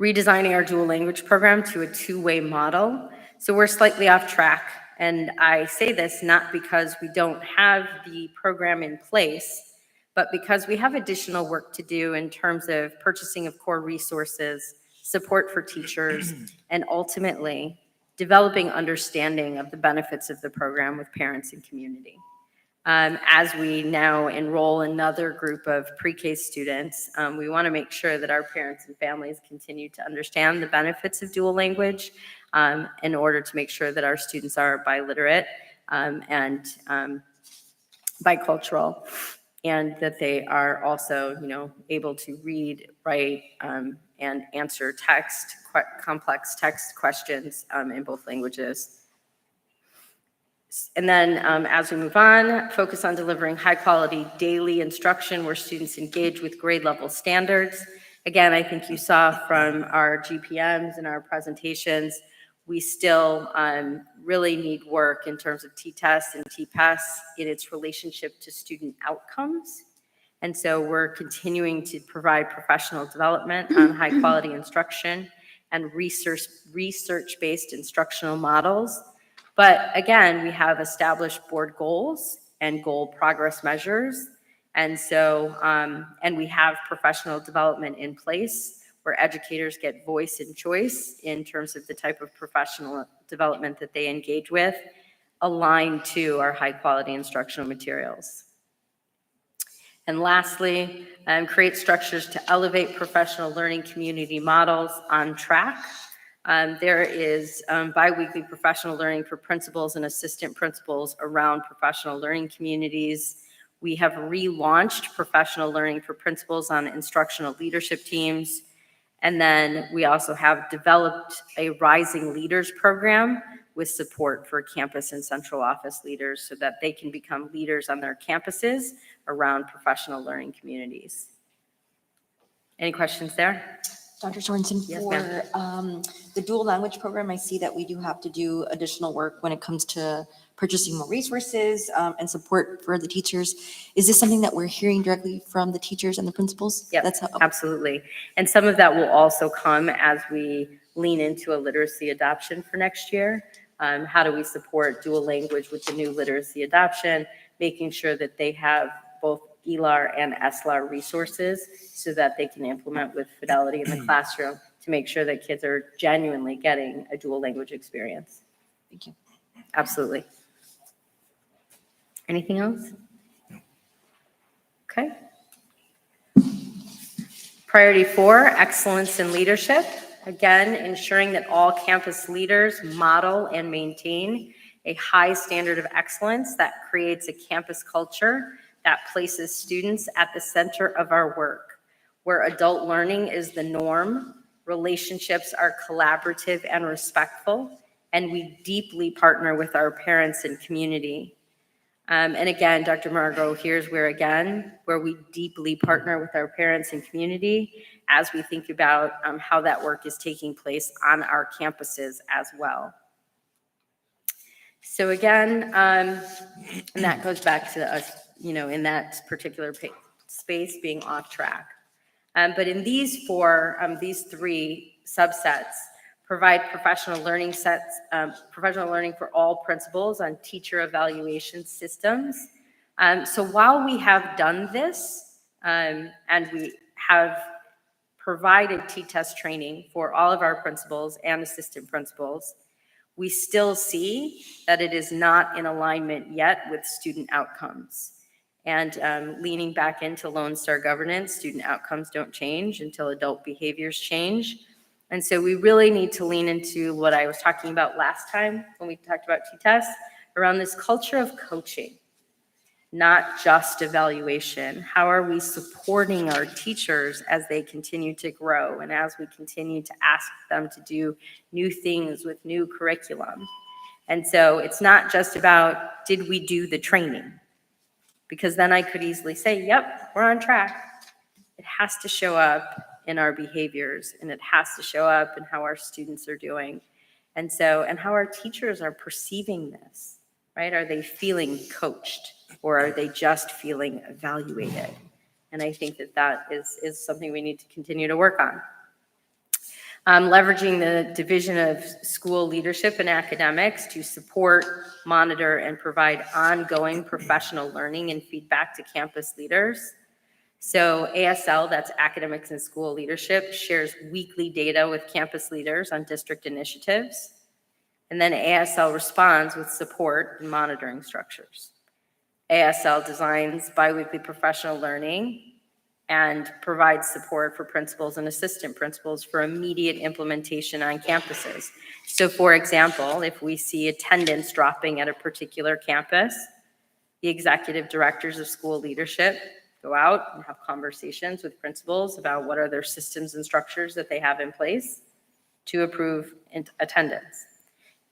Redesigning our dual language program to a two-way model. So we're slightly off track. And I say this not because we don't have the program in place, but because we have additional work to do in terms of purchasing of core resources, support for teachers, and ultimately developing understanding of the benefits of the program with parents and community. As we now enroll another group of pre-K students, we want to make sure that our parents and families continue to understand the benefits of dual language in order to make sure that our students are biliterate and bicultural, and that they are also, able to read, write, and answer complex text questions in both languages. And then as we move on, focus on delivering high quality daily instruction where students engage with grade level standards. Again, I think you saw from our GPMs and our presentations, we still really need work in terms of T-TEST and T-PESS in its relationship to student outcomes. And so we're continuing to provide professional development on high quality instruction and research-based instructional models. But again, we have established board goals and goal progress measures. And so, and we have professional development in place where educators get voice and choice in terms of the type of professional development that they engage with, aligned to our high-quality instructional materials. And lastly, create structures to elevate professional learning community models on track. There is biweekly professional learning for principals and assistant principals around professional learning communities. We have relaunched professional learning for principals on instructional leadership teams. And then we also have developed a Rising Leaders program with support for campus and central office leaders so that they can become leaders on their campuses around professional learning communities. Any questions there? Dr. Sorensen, Yes, for the dual language program, I see that we do have to do additional work when it comes to purchasing more resources and support for the teachers. Is this something that we're hearing directly from the teachers and the principals? Yep, That's absolutely. And some of that will also come as we lean into a literacy adoption for next year. How do we support dual language with the new literacy adoption, making sure that they have both ELAR and SLAR resources so that they can implement with fidelity in the classroom to make sure that kids are genuinely getting a dual language experience. Thank you. Absolutely. Anything else? Okay. Priority 4, excellence in leadership. Again, ensuring that all campus leaders model and maintain a high standard of excellence that creates a campus culture that places students at the center of our work, where adult learning is the norm, relationships are collaborative and respectful, and we deeply partner with our parents and community. And again, Dr. Margot, here's where we deeply partner with our parents and community as we think about how that work is taking place on our campuses as well. So again, and that goes back to us, in that particular space being off track. But in these three subsets, provide professional learning for all principals on teacher evaluation systems. So while we have done this, and we have provided T-test training for all of our principals and assistant principals, we still see that it is not in alignment yet with student outcomes. And leaning back into Lone Star governance, student outcomes don't change until adult behaviors change. And so we really need to lean into what I was talking about last time when we talked about T-tests, around this culture of coaching, not just evaluation. How are we supporting our teachers as they continue to grow and as we continue to ask them to do new things with new curriculum? And so it's not just about, did we do the training? Because then I could easily say, yep, we're on track. It has to show up in our behaviors, and it has to show up in how our students are doing. And how our teachers are perceiving this, right? Are they feeling coached, or are they just feeling evaluated? And I think that is something we need to continue to work on. Leveraging the Division of School Leadership and Academics to support, monitor, and provide ongoing professional learning and feedback to campus leaders. So ASL, that's Academics and School Leadership, shares weekly data with campus leaders on district initiatives. And then ASL responds with support and monitoring structures. ASL designs biweekly professional learning and provides support for principals and assistant principals for immediate implementation on campuses. So for example, if we see attendance dropping at a particular campus, the executive directors of school leadership go out and have conversations with principals about what are their systems and structures that they have in place to approve attendance.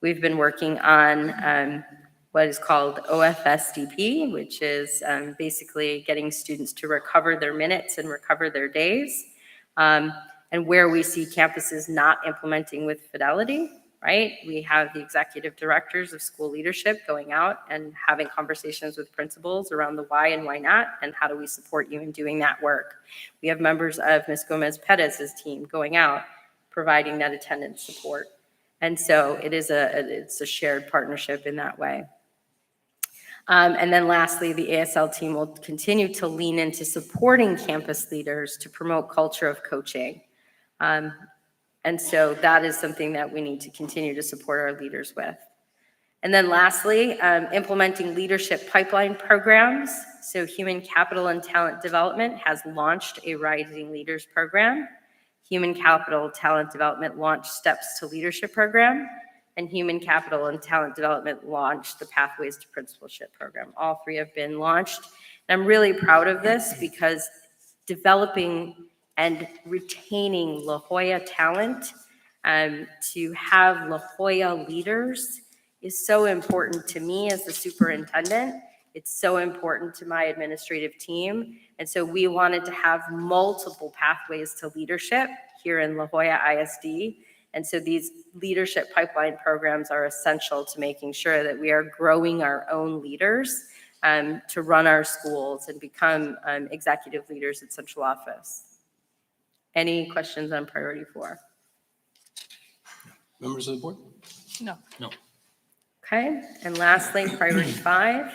We've been working on what is called OFSDP, which is basically getting students to recover their minutes and recover their days. And where we see campuses not implementing with fidelity, right? We have the executive directors of school leadership going out and having conversations with principals around the why and why not, and how do we support you in doing that work. We have members of Ms. Gomez-Perez's team going out, providing that attendance support. And so it's a shared partnership in that way. And then lastly, the ASL team will continue to lean into supporting campus leaders to promote culture of coaching. And so that is something that we need to continue to support our leaders with. And then lastly, implementing leadership pipeline programs. So Human Capital and Talent Development has launched a Rising Leaders program. Human Capital Talent Development launched Steps to Leadership program. And Human Capital and Talent Development launched the Pathways to Principalship program. All three have been launched. And I'm really proud of this because developing and retaining La Jolla talent, to have La Jolla leaders is so important to me as the superintendent. It's so important to my administrative team. And so we wanted to have multiple pathways to leadership here in La Jolla ISD. And so these leadership pipeline programs are essential to making sure that we are growing our own leaders to run our schools and become executive leaders at central office. Any questions on priority 4? Members of the board? No. Okay, and lastly, priority 5.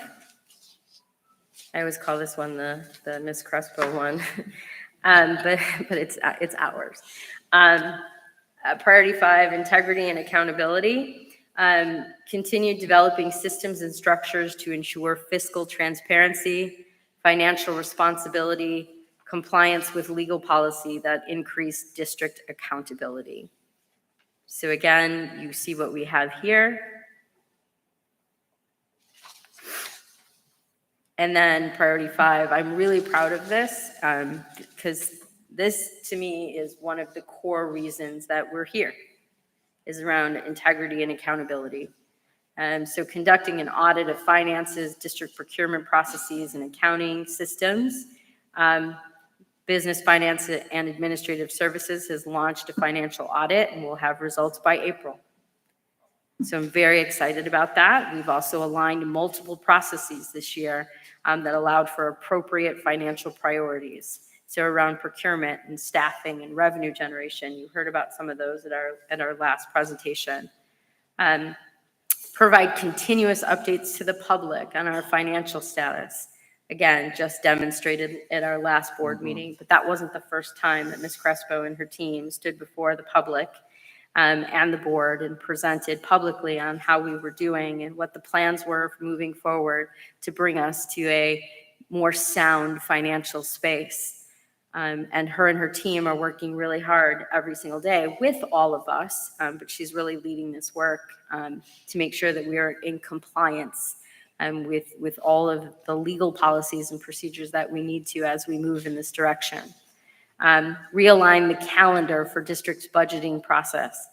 I always call this one the Miss Crespo one, but it's ours. Priority 5, integrity and accountability. Continue developing systems and structures to ensure fiscal transparency, financial responsibility, compliance with legal policy that increase district accountability. So again, you see what we have here. And then priority 5, I'm really proud of this because this to me is one of the core reasons that we're here, is around integrity and accountability. So conducting an audit of finances, district procurement processes, and accounting systems. Business Finance and Administrative Services has launched a financial audit and will have results by April. So I'm very excited about that. We've also aligned multiple processes this year that allowed for appropriate financial priorities. So around procurement and staffing and revenue generation, you heard about some of those at our last presentation. Provide continuous updates to the public on our financial status. Again, just demonstrated at our last board meeting, but that wasn't the first time that Ms. Crespo and her team stood before the public and the board and presented publicly on how we were doing and what the plans were for moving forward to bring us to a more sound financial space. And her and her team are working really hard every single day with all of us, but she's really leading this work to make sure that we are in compliance with all of the legal policies and procedures that we need to as we move in this direction. Realign the calendar for district's budgeting process.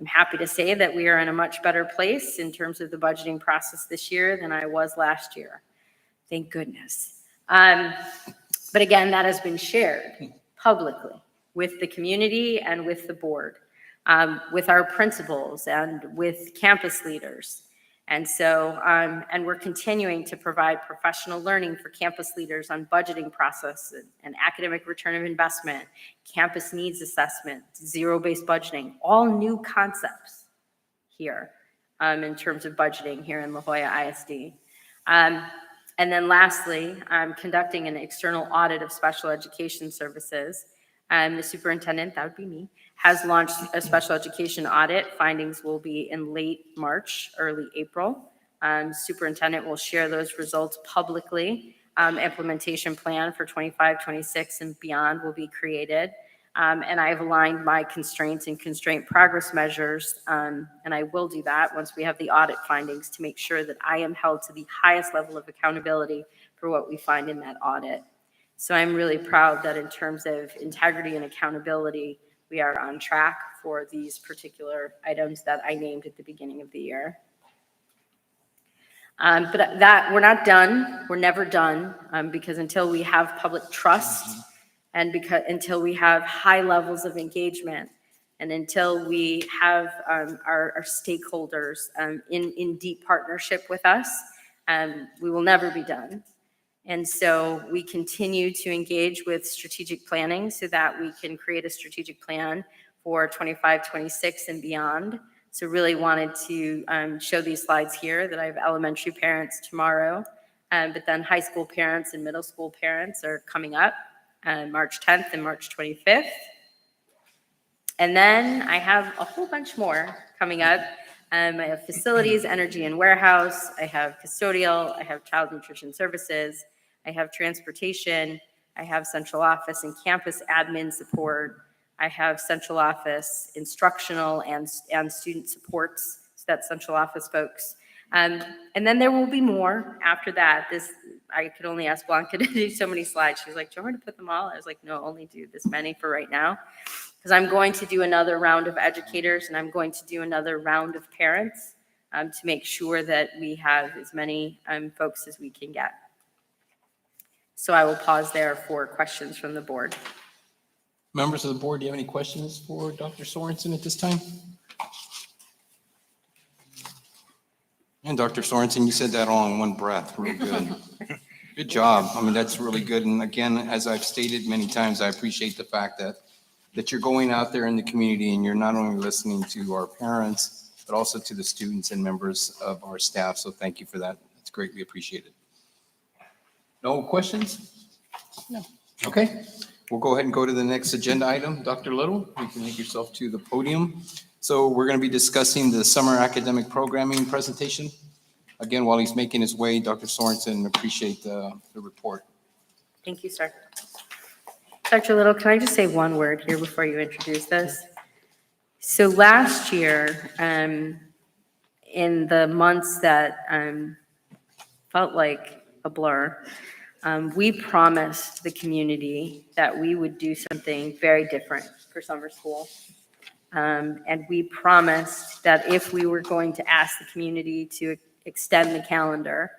I'm happy to say that we are in a much better place in terms of the budgeting process this year than I was last year. Thank goodness. But again, that has been shared publicly with the community and with the board, with our principals and with campus leaders. And so, and we're continuing to provide professional learning for campus leaders on budgeting process and academic return of investment, campus needs assessment, zero-based budgeting, all new concepts here in terms of budgeting here in La Jolla ISD. And then lastly, I'm conducting an external audit of special education services. The superintendent, that would be me, has launched a special education audit. Findings will be in late March, early April. Superintendent will share those results publicly. Implementation plan for 25, 26, and beyond will be created. And I've aligned my constraints and constraint progress measures, and I will do that once we have the audit findings to make sure that I am held to the highest level of accountability for what we find in that audit. So I'm really proud that in terms of integrity and accountability, we are on track for these particular items that I named at the beginning of the year. But that we're not done. We're never done because until we have public trust and until we have high levels of engagement and until we have our stakeholders in deep partnership with us, we will never be done. And so we continue to engage with strategic planning so that we can create a strategic plan for 25, 26 and beyond. So really wanted to show these slides here that I have elementary parents tomorrow, but then high school parents and middle school parents are coming up March 10th and March 25th. And then I have a whole bunch more coming up. I have facilities, energy and warehouse. I have custodial. I have child nutrition services. I have transportation. I have central office and campus admin support. I have central office instructional and student supports. So that's central office folks. And then there will be more after that. I could only ask Blanca to do so many slides. She was like, do you want me to put them all? I was like, no, only do this many for right now. Because I'm going to do another round of educators and I'm going to do another round of parents to make sure that we have as many folks as we can get. So I will pause there for questions from the board. Members of the board, do you have any questions for Dr. Sorensen at this time? And Dr. Sorensen, you said that all in one breath. Real good. Good job. I mean, that's really good. And again, as I've stated many times, I appreciate the fact that you're going out there in the community and you're not only listening to our parents, but also to the students and members of our staff. So thank you for that. It's greatly appreciated. No questions? No. Okay. We'll go ahead and go to the next agenda item. Dr. Little, you can make yourself to the podium. So we're going to be discussing the summer academic programming presentation. Again, while he's making his way, Dr. Sorensen, appreciate the report. Thank you, sir. Dr. Little, can I just say one word here before you introduce this? So last year, in the months that felt like a blur, we promised the community that we would do something very different for summer school. And we promised that if we were going to ask the community to extend the calendar,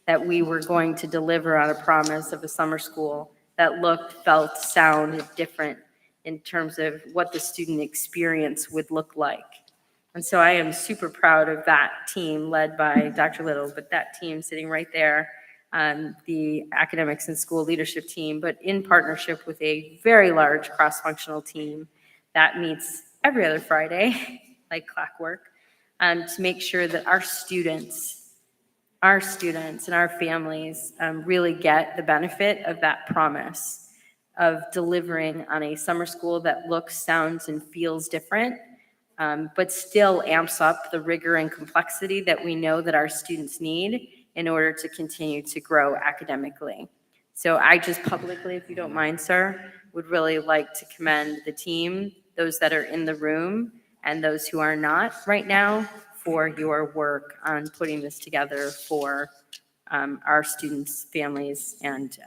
that we were going to deliver on a promise of a summer school that looked, felt, sounded different in terms of what the student experience would look like. And so I am super proud of that team led by Dr. Little, but that team sitting right there, the academics and school leadership team, but in partnership with a very large cross-functional team that meets every other Friday, like clockwork, to make sure that our students and our families really get the benefit of that promise of delivering on a summer school that looks, sounds, and feels different, but still amps up the rigor and complexity that we know that our students need in order to continue to grow academically. So I just publicly, if you don't mind, sir, would really like to commend the team, those that are in the room and those who are not right now, for your work on putting this together for our students, families, and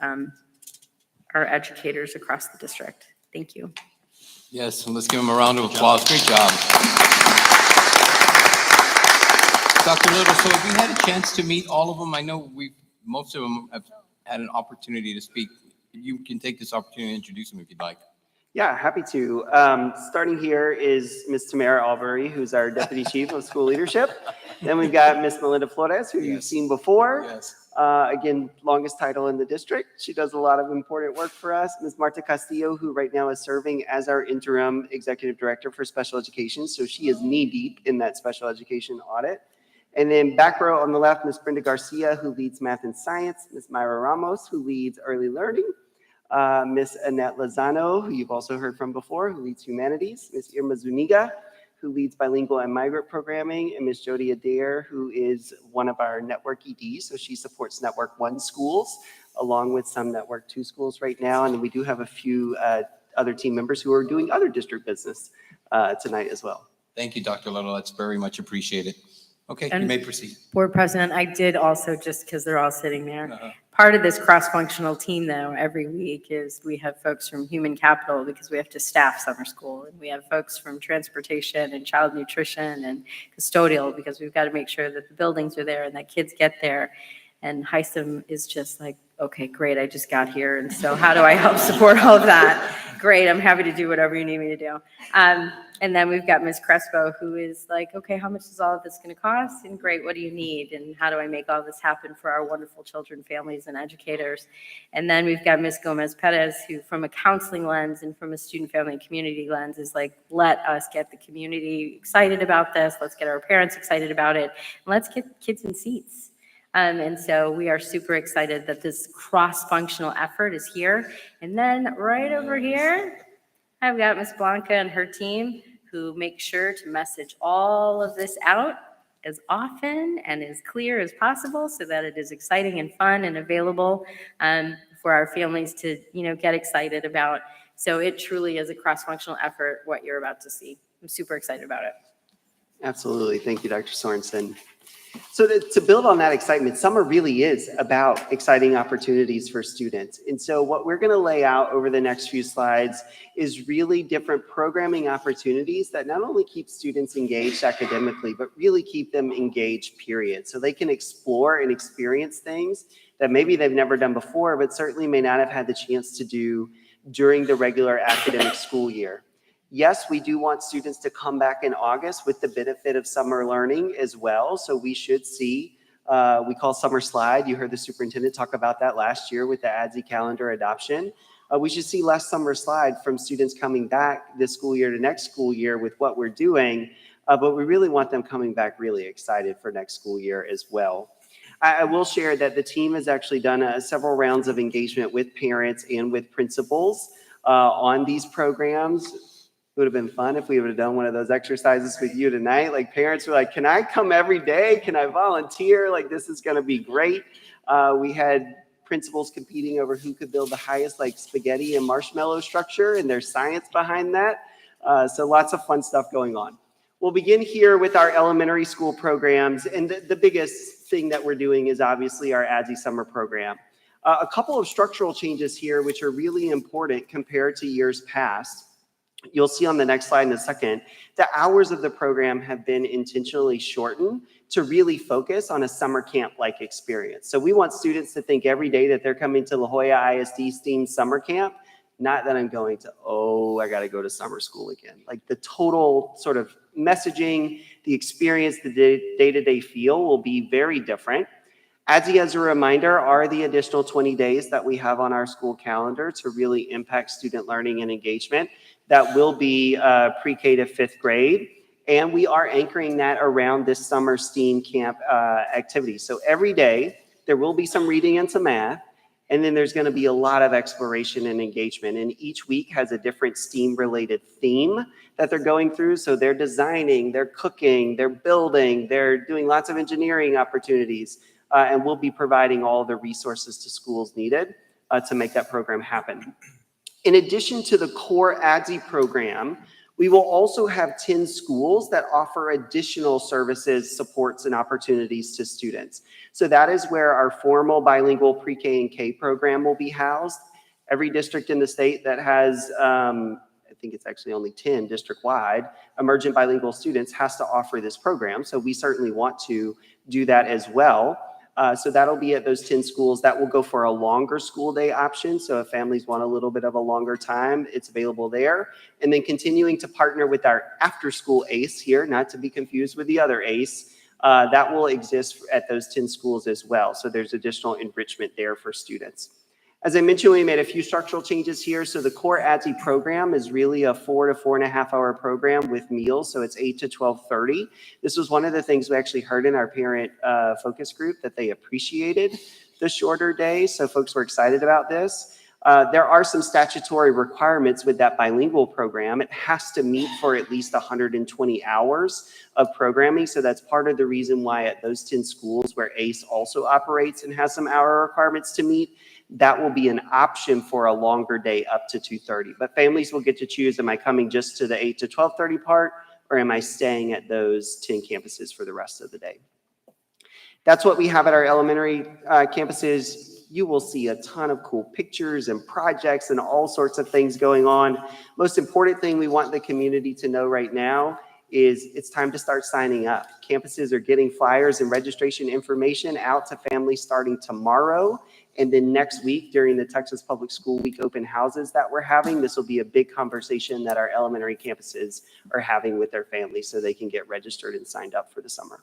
our educators across the district. Thank you. Yes, and let's give him a round of applause. Great job. Dr. Little, so have you had a chance to meet all of them? I know most of them have had an opportunity to speak. You can take this opportunity to introduce them if you'd like. Yeah, happy to. Starting here is Ms. Tamara Albury, who's our Deputy Chief of School Leadership. Then we've got Ms. Melinda Flores, who you've seen before. Yes. Again, longest title in the district. She does a lot of important work for us. Ms. Marta Castillo, who right now is serving as our interim executive director for special education. So she is knee-deep in that special education audit. And then back row on the left, Ms. Brenda Garcia, who leads math and science. Ms. Myra Ramos, who leads early learning. Ms. Annette Lozano, who you've also heard from before, who leads humanities. Ms. Irma Zuniga, who leads bilingual and migrant programming. And Ms. Jody Adair, who is one of our Network EDs. So she supports Network 1 schools, along with some Network 2 schools right now. And we do have a few other team members who are doing other district business tonight as well. Thank you, Dr. Little. That's very much appreciated. Okay, you And may proceed. Board President, I did also, just because they're all sitting there, part of this cross-functional team, though, every week is we have folks from human capital because we have to staff summer school, and we have folks from transportation and child nutrition and custodial because we've got to make sure that the buildings are there and that kids get there. And HISM is just like, okay, great, I just got here, and so how do I help support all of that? Great, I'm happy to do whatever you need me to do. And then we've got Ms. Crespo, who is like, okay, how much is all of this going to cost? And great, what do you need? And how do I make all this happen for our wonderful children, families, and educators? And then we've got Ms. Gomez Perez, who from a counseling lens and from a student, family, and community lens is like, let us get the community excited about this. Let's get our parents excited about it. And let's get kids in seats. And so we are super excited that this cross-functional effort is here. And then right over here, I've got Miss Blanca and her team who make sure to message all of this out as often and as clear as possible so that it is exciting and fun and available for our families to, get excited about. So it truly is a cross-functional effort, what you're about to see. I'm super excited about it. Absolutely. Thank you, Dr. Sorensen. So to build on that excitement, summer really is about exciting opportunities for students. And so what we're going to lay out over the next few slides is really different programming opportunities that not only keep students engaged academically, but really keep them engaged, period. So they can explore and experience things that maybe they've never done before, but certainly may not have had the chance to do during the regular academic school year. Yes, we do want students to come back in August with the benefit of summer learning as well. So we should see, we call summer slide. You heard the superintendent talk about that last year with the ADSI calendar adoption. We should see less summer slide from students coming back this school year to next school year with what we're doing. But we really want them coming back really excited for next school year as well. I will share that the team has actually done several rounds of engagement with parents and with principals on these programs. It would have been fun if we would have done one of those exercises with you tonight. Like parents were like, can I come every day? Can I volunteer? Like, this is going to be great. We had principals competing over who could build the highest like spaghetti and marshmallow structure, and there's science behind that. So lots of fun stuff going on. We'll begin here with our elementary school programs. And the biggest thing that we're doing is obviously our ADSI summer program. A couple of structural changes here, which are really important compared to years past. You'll see on the next slide in a second, the hours of the program have been intentionally shortened to really focus on a summer camp-like experience. So we want students to think every day that they're coming to La Joya ISD STEAM summer camp, not that I'm going to, I got to go to summer school again. Like the total sort of messaging, the experience, the day-to-day feel will be very different. ADSI, as a reminder, are the additional 20 days that we have on our school calendar to really impact student learning and engagement. That will be pre-K to 5th grade. And we are anchoring that around this summer STEAM camp activity. So every day, there will be some reading and some math. And then there's going to be a lot of exploration and engagement. And each week has a different STEAM-related theme that they're going through. So they're designing, they're cooking, they're building, they're doing lots of engineering opportunities. And we'll be providing all the resources to schools needed to make that program happen. In addition to the core ADSI program, we will also have 10 schools that offer additional services, supports, and opportunities to students. So that is where our formal bilingual pre-K and K program will be housed. Every district in the state that has, I think it's actually only 10 district-wide, emergent bilingual students has to offer this program. So we certainly want to do that as well. So that'll be at those 10 schools. That will go for a longer school day option. So if families want a little bit of a longer time, it's available there. And then continuing to partner with our after-school ACE here, not to be confused with the other ACE, that will exist at those 10 schools as well. So there's additional enrichment there for students. As I mentioned, we made a few structural changes here. So the core ADSI program is really a 4 to 4.5 hour program with meals. So it's 8 to 12:30. This was one of the things we actually heard in our parent focus group, that they appreciated the shorter day. So folks were excited about this. There are some statutory requirements with that bilingual program. It has to meet for at least 120 hours of programming. So that's part of the reason why at those 10 schools where ACE also operates and has some hour requirements to meet, that will be an option for a longer day up to 2:30. But families will get to choose, am I coming just to the 8 to 12:30 part, or am I staying at those 10 campuses for the rest of the day? That's what we have at our elementary campuses. You will see a ton of cool pictures and projects and all sorts of things going on. Most important thing we want the community to know right now is it's time to start signing up. Campuses are getting flyers and registration information out to families starting tomorrow. And then next week during the Texas Public School Week open houses that we're having, this will be a big conversation that our elementary campuses are having with their families so they can get registered and signed up for the summer.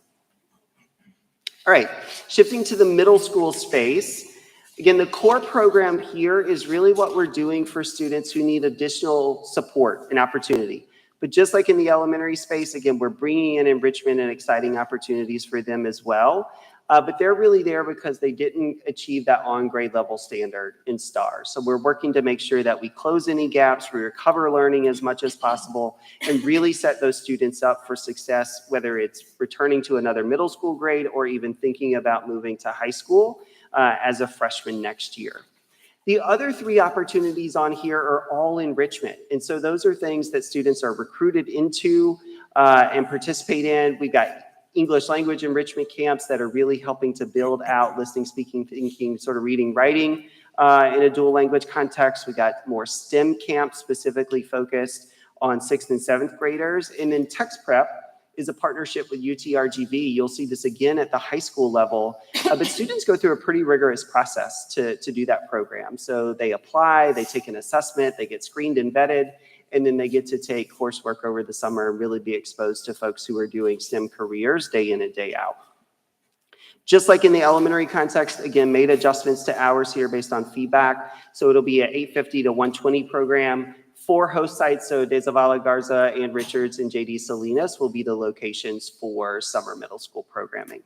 All right, shifting to the middle school space. Again, the core program here is really what we're doing for students who need additional support and opportunity. But just like in the elementary space, again, we're bringing in enrichment and exciting opportunities for them as well. but they're really there because they didn't achieve that on-grade level standard in STAR. So we're working to make sure that we close any gaps, we recover learning as much as possible, and really set those students up for success, whether it's returning to another middle school grade or even thinking about moving to high school as a freshman next year. The other 3 opportunities on here are all enrichment. And so those are things that students are recruited into and participate in. We've got English language enrichment camps that are really helping to build out listening, speaking, thinking, sort of reading, writing in a dual language context. We got more STEM camps specifically focused on 6th and 7th graders. And then text prep is a partnership with UTRGV. You'll see this again at the high school level, but students go through a pretty rigorous process to do that program. So they apply, they take an assessment, they get screened and vetted, and then they get to take coursework over the summer and really be exposed to folks who are doing STEM careers day in and day out. Just like in the elementary context, again, made adjustments to hours here based on feedback. So it'll be an 8:50 to 1:20 program. 4 host sites, so De Zavala, Garza, and Richards and JD Salinas will be the locations for summer middle school programming.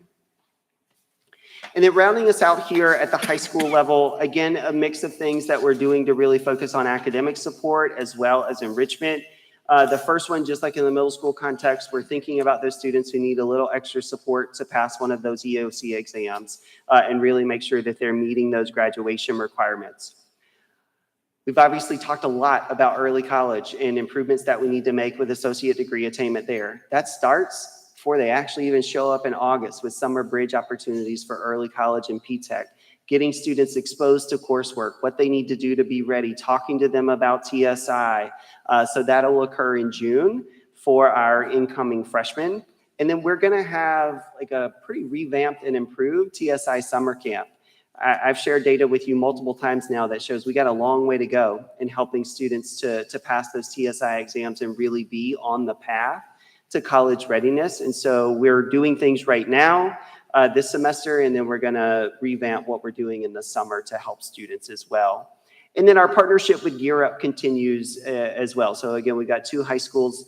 And then rounding us out here at the high school level, again, a mix of things that we're doing to really focus on academic support as well as enrichment. The first one, just like in the middle school context, we're thinking about those students who need a little extra support to pass one of those EOC exams and really make sure that they're meeting those graduation requirements. We've obviously talked a lot about early college and improvements that we need to make with associate degree attainment there. That starts before they actually even show up in August with summer bridge opportunities for early college and P-Tech, getting students exposed to coursework, what they need to do to be ready, talking to them about TSI. So that'll occur in June for our incoming freshmen. And then we're gonna have like a pretty revamped and improved TSI summer camp. I've shared data with you multiple times now that shows we got a long way to go in helping students to pass those TSI exams and really be on the path to college readiness. And so we're doing things right now this semester, and then we're gonna revamp what we're doing in the summer to help students as well. And then our partnership with Gear Up continues as well. So again, we've got 2 high schools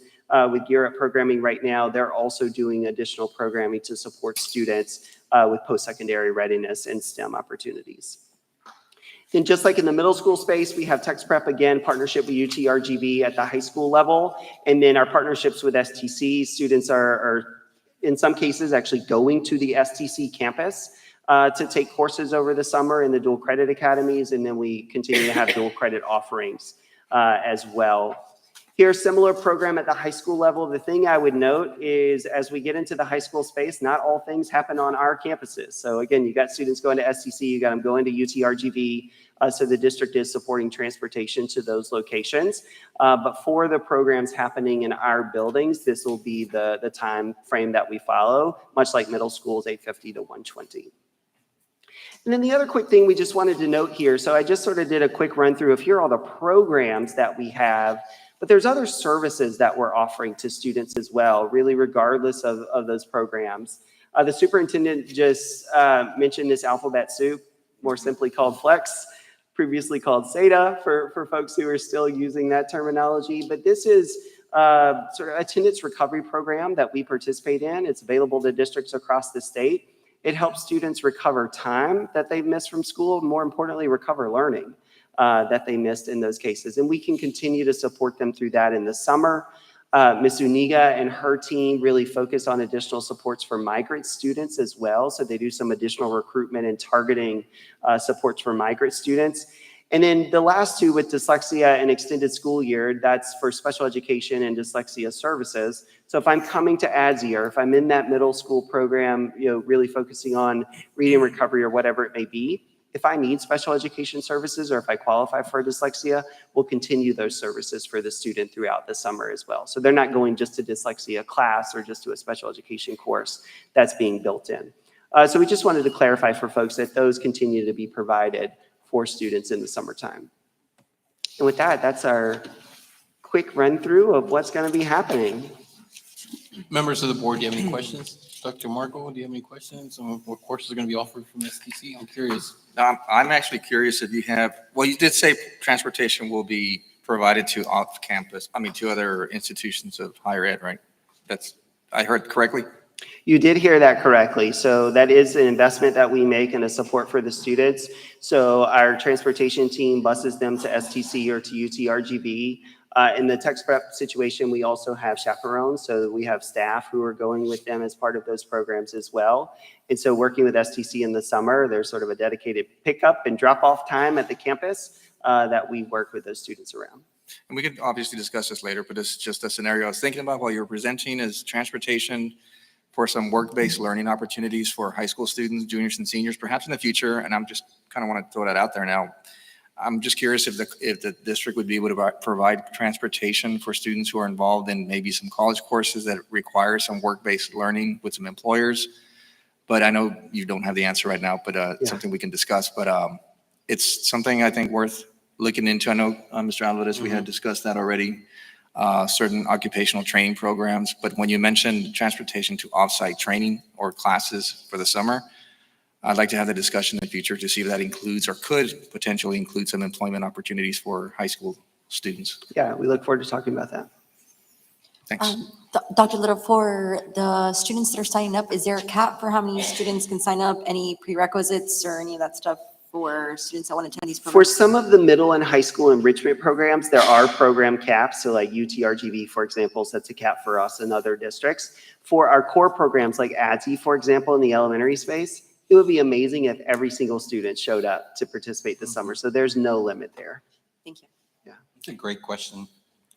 with Gear Up programming right now. They're also doing additional programming to support students with post-secondary readiness and STEM opportunities. Then just like in the middle school space, we have text prep again, partnership with UTRGV at the high school level. And then our partnerships with STC, students are in some cases actually going to the STC campus to take courses over the summer in the dual credit academies. And then we continue to have dual credit offerings as well. Here's a similar program at the high school level. The thing I would note is as we get into the high school space, not all things happen on our campuses. So again, you got students going to STC, you got them going to UTRGV. So the district is supporting transportation to those locations. But for the programs happening in our buildings, this will be the time frame that we follow, much like middle schools, 8:50 to 1:20. And then the other quick thing we just wanted to note here. So I just sort of did a quick run through of here are all the programs that we have. But there's other services that we're offering to students as well, really regardless of those programs. The superintendent just mentioned this alphabet soup, more simply called Flex, previously called SATA for folks who are still using that terminology. But this is sort of attendance recovery program that we participate in. It's available to districts across the state. It helps students recover time that they've missed from school, more importantly, recover learning that they missed in those cases. And we can continue to support them through that in the summer. Ms. Uniga and her team really focus on additional supports for migrant students as well. So they do some additional recruitment and targeting supports for migrant students. And then the last 2 with dyslexia and extended school year, that's for special education and dyslexia services. So if I'm coming to ADSE or if I'm in that middle school program, really focusing on reading recovery or whatever it may be, if I need special education services or if I qualify for dyslexia, we'll continue those services for the student throughout the summer as well. So they're not going just to dyslexia class or just to a special education course that's being built in. So we just wanted to clarify for folks that those continue to be provided for students in the summertime. And with that, that's our quick run through of what's going to be happening. Members of the board, do you have any questions? Dr. Marco, do you have any questions on what courses are going to be offered from STC? I'm curious. I'm actually curious if you have, well, you did say transportation will be provided to off campus, to other institutions of higher ed, right? I heard correctly? You did hear that correctly. So that is an investment that we make and a support for the students. So our transportation team buses them to STC or to UTRGV. In the text prep situation, we also have chaperones. So we have staff who are going with them as part of those programs as well. And so working with STC in the summer, there's sort of a dedicated pickup and drop off time at the campus that we work with those students around. And we could obviously discuss this later, but it's just a scenario I was thinking about while you were presenting is transportation for some work-based learning opportunities for high school students, juniors and seniors, perhaps in the future. And I'm just kind of want to throw that out there now. I'm just curious if the district would be able to provide transportation for students who are involved in maybe some college courses that require some work-based learning with some employers. But I know you don't have the answer right now, but it's something we can discuss. But it's something I think worth looking into. I know, Mr. Alvarez, we had discussed that already, certain occupational training programs. But when you mentioned transportation to offsite training or classes for the summer, I'd like to have the discussion in the future to see if that includes or could potentially include some employment opportunities for high school students. Yeah, we look forward to talking about that. Thanks. Dr. Little, for the students that are signing up, is there a cap for how many students can sign up? Any prerequisites or any of that stuff for students that want to attend these For programs? some of the middle and high school enrichment programs, there are program caps. So like UTRGV, for example, sets a cap for us and other districts. For our core programs like ADSI, for example, in the elementary space, it would be amazing if every single student showed up to participate this summer. So there's no limit there. Thank you. That's a great question.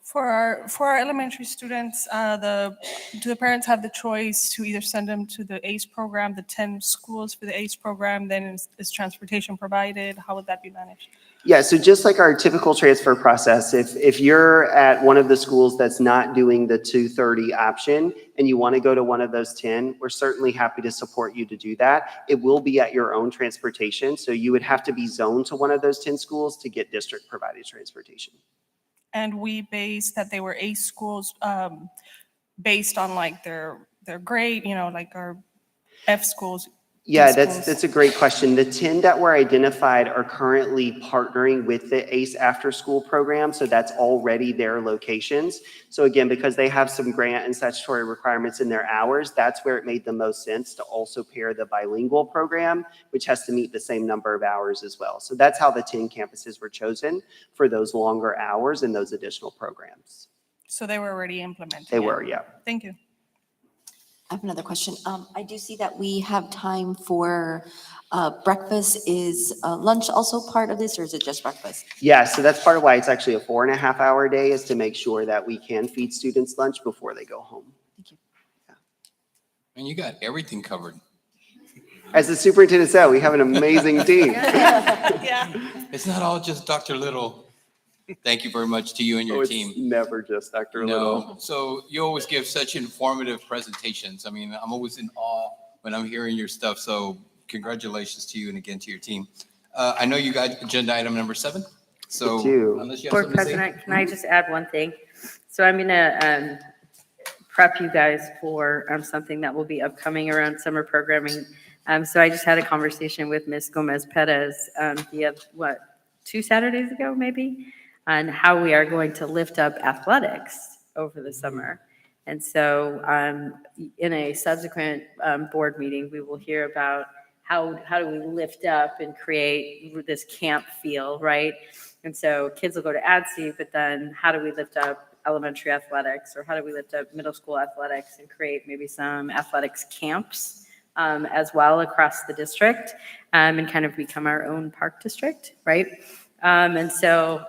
For our elementary students, do the parents have the choice to either send them to the ACE program, the 10 schools for the ACE program, then is transportation provided? How would that be managed? Yeah, so just like our typical transfer process, if you're at one of the schools that's not doing the 230 option and you want to go to one of those 10, we're certainly happy to support you to do that. It will be at your own transportation. So you would have to be zoned to one of those 10 schools to get district provided transportation. And we based that they were ACE schools based on like their grade, like our F schools. Yeah, D schools. that's a great question. The 10 that were identified are currently partnering with the ACE after school program. So that's already their locations. So again, because they have some grant and statutory requirements in their hours, that's where it made the most sense to also pair the bilingual program, which has to meet the same number of hours as well. So that's how the 10 campuses were chosen for those longer hours and those additional programs. So they were already implemented. They were, yeah. Thank you. I have another question. I do see that we have time for breakfast. Is lunch also part of this, or is it just breakfast? Yeah, so that's part of why it's actually a 4.5-hour day, is to make sure that we can feed students lunch before they go home. Thank you. And you got everything covered. As the superintendent said, we have an amazing team. Yeah. It's not all just Dr. Little. Thank you very much to you and your It's team. never just Dr. Little. No, so you always give such informative presentations. I mean, I'm always in awe when I'm hearing your stuff. So congratulations to you and again to your team. I know you got agenda item number 7. So Me too. unless you have Board something to say. President, can I just add one thing? So I'm going to prep you guys for something that will be upcoming around summer programming. So I just had a conversation with Ms. Gomez Perez, 2 Saturdays ago, maybe, on how we are going to lift up athletics over the summer. And so in a subsequent board meeting, we will hear about how do we lift up and create this camp feel, right? And so kids will go to ADSI, but then how do we lift up elementary athletics, or how do we lift up middle school athletics and create maybe some athletics camps as well across the district, and kind of become our own park district, right? And so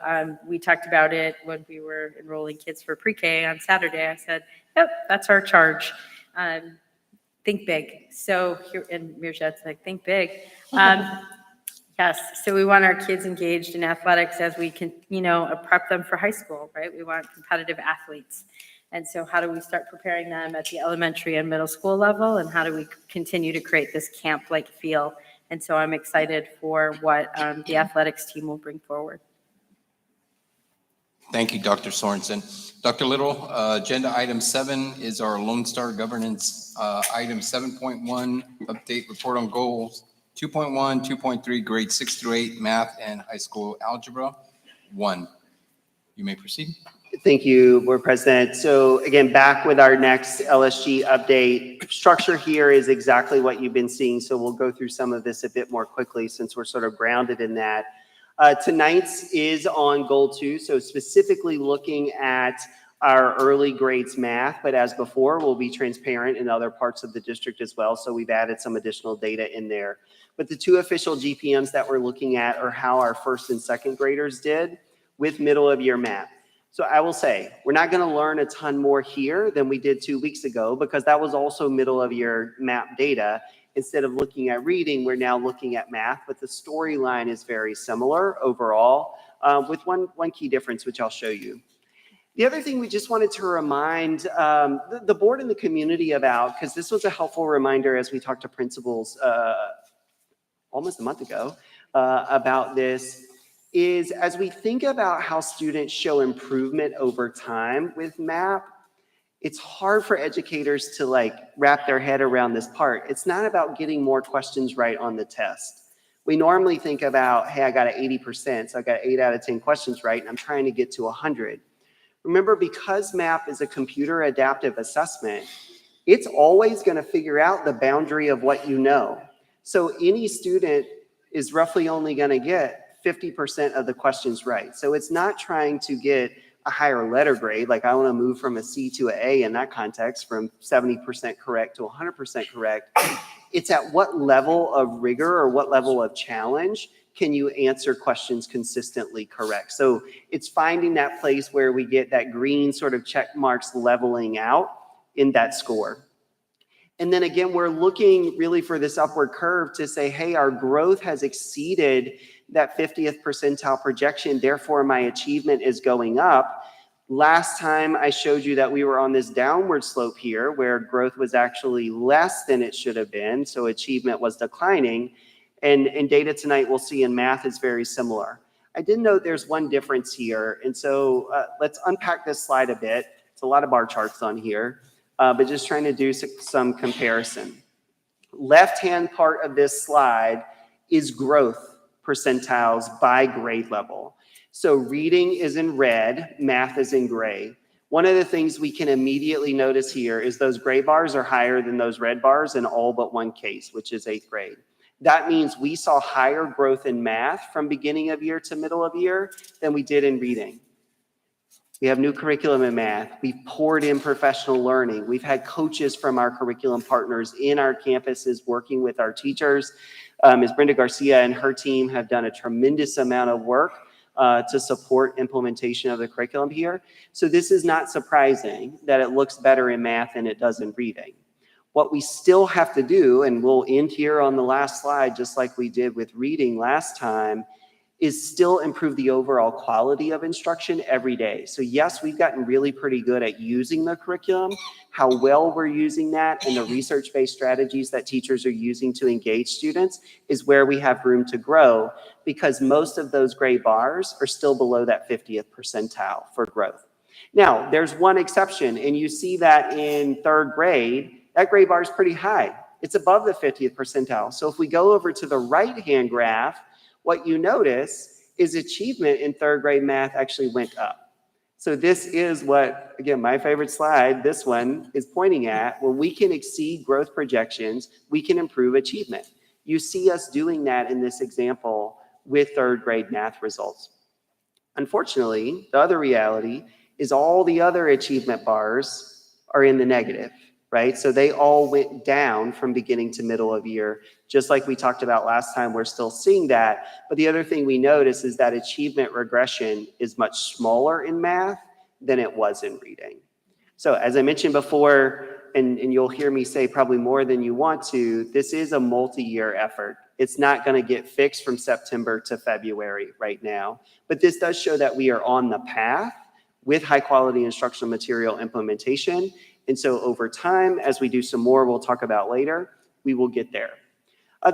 we talked about it when we were enrolling kids for pre-K on Saturday. I said, yep, that's our charge. Think big. So here, and Mirjat's like, think big. Yes, so we want our kids engaged in athletics as we can, prep them for high school, right? We want competitive athletes. And so how do we start preparing them at the elementary and middle school level? And how do we continue to create this camp-like feel? And so I'm excited for what the athletics team will bring forward. Thank you, Dr. Sorensen. Dr. Little, agenda item 7 is our Lone Star governance. Item 7.1, update report on goals. 2.1, 2.3, grade 6 through 8, math and high school algebra 1. You may proceed. Thank you, Board President. So again, back with our next LSG update. Structure here is exactly what you've been seeing, so we'll go through some of this a bit more quickly since we're sort of grounded in that. Tonight's is on Goal 2, so specifically looking at our early grades math, but as before, we'll be transparent in other parts of the district as well, so we've added some additional data in there. But the two official GPMs that we're looking at are how our first and second graders did with middle of year math. So I will say, we're not going to learn a ton more here than we did 2 weeks ago because that was also middle of year map data. Instead of looking at reading, we're now looking at math, but the storyline is very similar overall with one key difference, which I'll show you. The other thing we just wanted to remind the board and the community about, because this was a helpful reminder as we talked to principals almost a month ago about this, is as we think about how students show improvement over time with MAP, it's hard for educators to like wrap their head around this part. It's not about getting more questions right on the test. We normally think about, hey, I got an 80%, so I got 8 out of 10 questions right, and I'm trying to get to 100. Remember, because MAP is a computer adaptive assessment, it's always going to figure out the boundary of what you know. So any student is roughly only going to get 50% of the questions right. So it's not trying to get a higher letter grade, like I want to move from a C to an A in that context, from 70% correct to 100% correct. It's at what level of rigor or what level of challenge can you answer questions consistently correct? So it's finding that place where we get that green sort of check marks leveling out in that score. And then again, we're looking really for this upward curve to say, hey, our growth has exceeded that 50th percentile projection, therefore my achievement is going up. Last time I showed you that we were on this downward slope here where growth was actually less than it should have been, so achievement was declining. And in data tonight, we'll see in math is very similar. I did note there's one difference here, and so let's unpack this slide a bit. It's a lot of bar charts on here, but just trying to do some comparison. Left-hand part of this slide is growth percentiles by grade level. So reading is in red, math is in gray. One of the things we can immediately notice here is those gray bars are higher than those red bars in all but one case, which is 8th grade. That means we saw higher growth in math from beginning of year to middle of year than we did in reading. We have new curriculum in math. We've poured in professional learning. We've had coaches from our curriculum partners in our campuses working with our teachers. Ms. Brenda Garcia and her team have done a tremendous amount of work to support implementation of the curriculum here. So this is not surprising that it looks better in math than it does in reading. What we still have to do, and we'll end here on the last slide, just like we did with reading last time, is still improve the overall quality of instruction every day. So yes, we've gotten really pretty good at using the curriculum. How well we're using that and the research-based strategies that teachers are using to engage students is where we have room to grow, because most of those gray bars are still below that 50th percentile for growth. Now, there's one exception, and you see that in 3rd grade, that gray bar is pretty high. It's above the 50th percentile. So if we go over to the right-hand graph, what you notice is achievement in 3rd grade math actually went up. So this is what, again, my favorite slide, this one is pointing at. When we can exceed growth projections, we can improve achievement. You see us doing that in this example with 3rd grade math results. Unfortunately, the other reality is all the other achievement bars are in the negative, right? So they all went down from beginning to middle of year. Just like we talked about last time, we're still seeing that. But the other thing we notice is that achievement regression is much smaller in math than it was in reading. So as I mentioned before, and you'll hear me say probably more than you want to, this is a multi-year effort. It's not going to get fixed from September to February right now. But this does show that we are on the path with high quality instructional material implementation. And so over time, as we do some more, we'll talk about later, we will get there.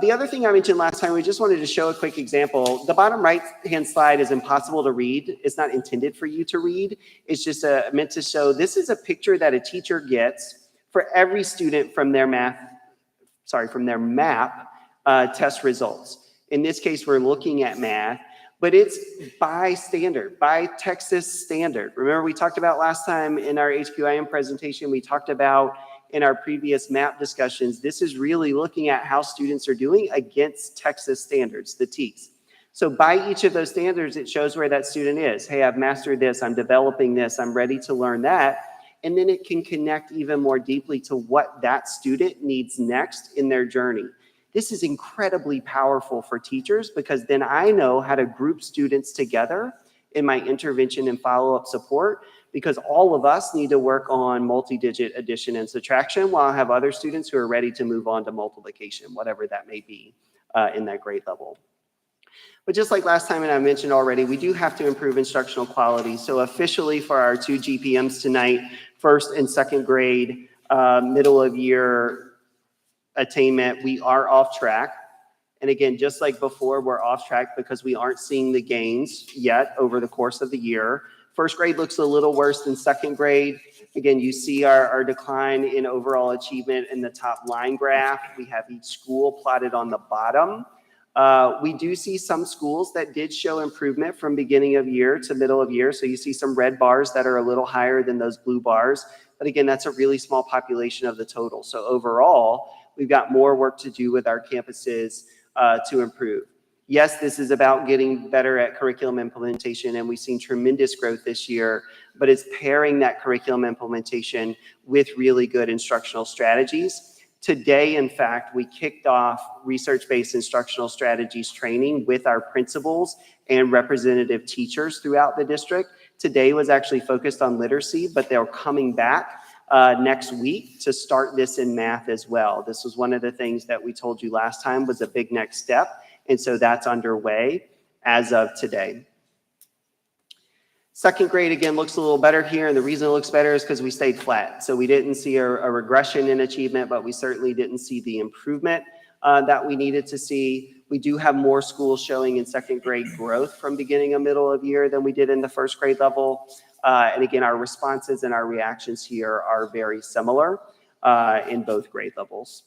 The other thing I mentioned last time, we just wanted to show a quick example. The bottom right-hand slide is impossible to read. It's not intended for you to read. It's just meant to show this is a picture that a teacher gets for every student from their MAP test results. In this case, we're looking at math. but it's by standard, by Texas standard. Remember, we talked about last time in our HQIM presentation, we talked about in our previous MAP discussions, this is really looking at how students are doing against Texas standards, the TEKS. So by each of those standards, it shows where that student is. Hey, I've mastered this, I'm developing this, I'm ready to learn that. And then it can connect even more deeply to what that student needs next in their journey. This is incredibly powerful for teachers because then I know how to group students together in my intervention and follow-up support, because all of us need to work on multi-digit addition and subtraction while I have other students who are ready to move on to multiplication, whatever that may be in that grade level. But just like last time, and I mentioned already, we do have to improve instructional quality. So officially for our 2 GPMs tonight, first and second grade, middle of year attainment, we are off track. And again, just like before, we're off track because we aren't seeing the gains yet over the course of the year. First grade looks a little worse than second grade. Again, you see our decline in overall achievement in the top line graph. We have each school plotted on the bottom. We do see some schools that did show improvement from beginning of year to middle of year. So you see some red bars that are a little higher than those blue bars. But again, that's a really small population of the total. So overall, we've got more work to do with our campuses to improve. Yes, this is about getting better at curriculum implementation, and we've seen tremendous growth this year, but it's pairing that curriculum implementation with really good instructional strategies. Today, in fact, we kicked off research-based instructional strategies training with our principals and representative teachers throughout the district. Today was actually focused on literacy, but they're coming back next week to start this in math as well. This was one of the things that we told you last time was a big next step. And so that's underway as of today. Second grade, again, looks a little better here. And the reason it looks better is because we stayed flat. So we didn't see a regression in achievement, but we certainly didn't see the improvement that we needed to see. We do have more schools showing in second grade growth from beginning of middle of year than we did in the first grade level. And again, our responses and our reactions here are very similar in both grade levels.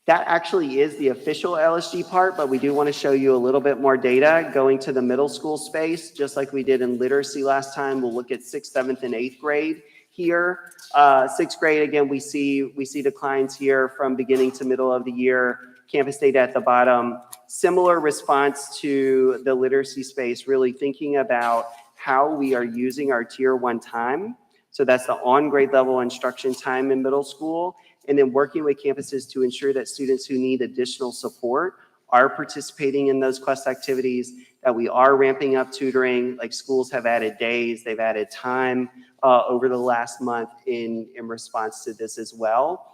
That actually is the official LSG part, but we do want to show you a little bit more data going to the middle school space, just like we did in literacy last time. We'll look at 6th, 7th, and 8th grade here. 6th grade, again, we see declines here from beginning to middle of the year. Campus data at the bottom. Similar response to the literacy space, really thinking about how we are using our tier 1 time. So that's the on grade level instruction time in middle school. And then working with campuses to ensure that students who need additional support are participating in those Quest activities, that we are ramping up tutoring, like schools have added days, they've added time over the last month in response to this as well.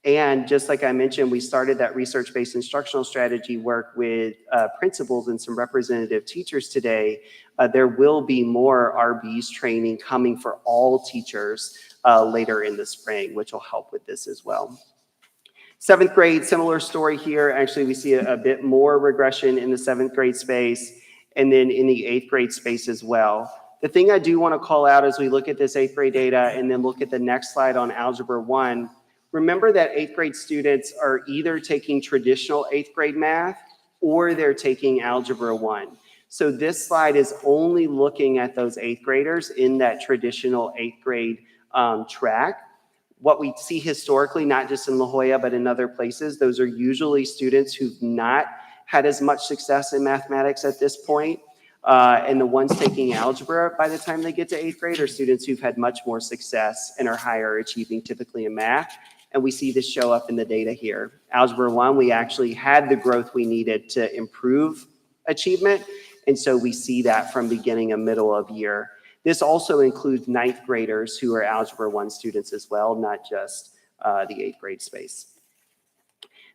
And just like I mentioned, we started that research-based instructional strategy work with principals and some representative teachers today. There will be more RBs training coming for all teachers later in the spring, which will help with this as well. 7th grade, similar story here. Actually, we see a bit more regression in the 7th grade space and then in the 8th grade space as well. The thing I do want to call out as we look at this 8th grade data and then look at the next slide on Algebra 1, remember that 8th grade students are either taking traditional 8th grade math or they're taking Algebra 1. So this slide is only looking at those 8th graders in that traditional 8th grade track. What we see historically, not just in La Jolla, but in other places, those are usually students who've not had as much success in mathematics at this point. And the ones taking algebra by the time they get to 8th grade are students who've had much more success and are higher achieving typically in math. And we see this show up in the data here. Algebra 1, we actually had the growth we needed to improve achievement. And so we see that from beginning and middle of year. This also includes 9th graders who are Algebra 1 students as well, not just the 8th grade space.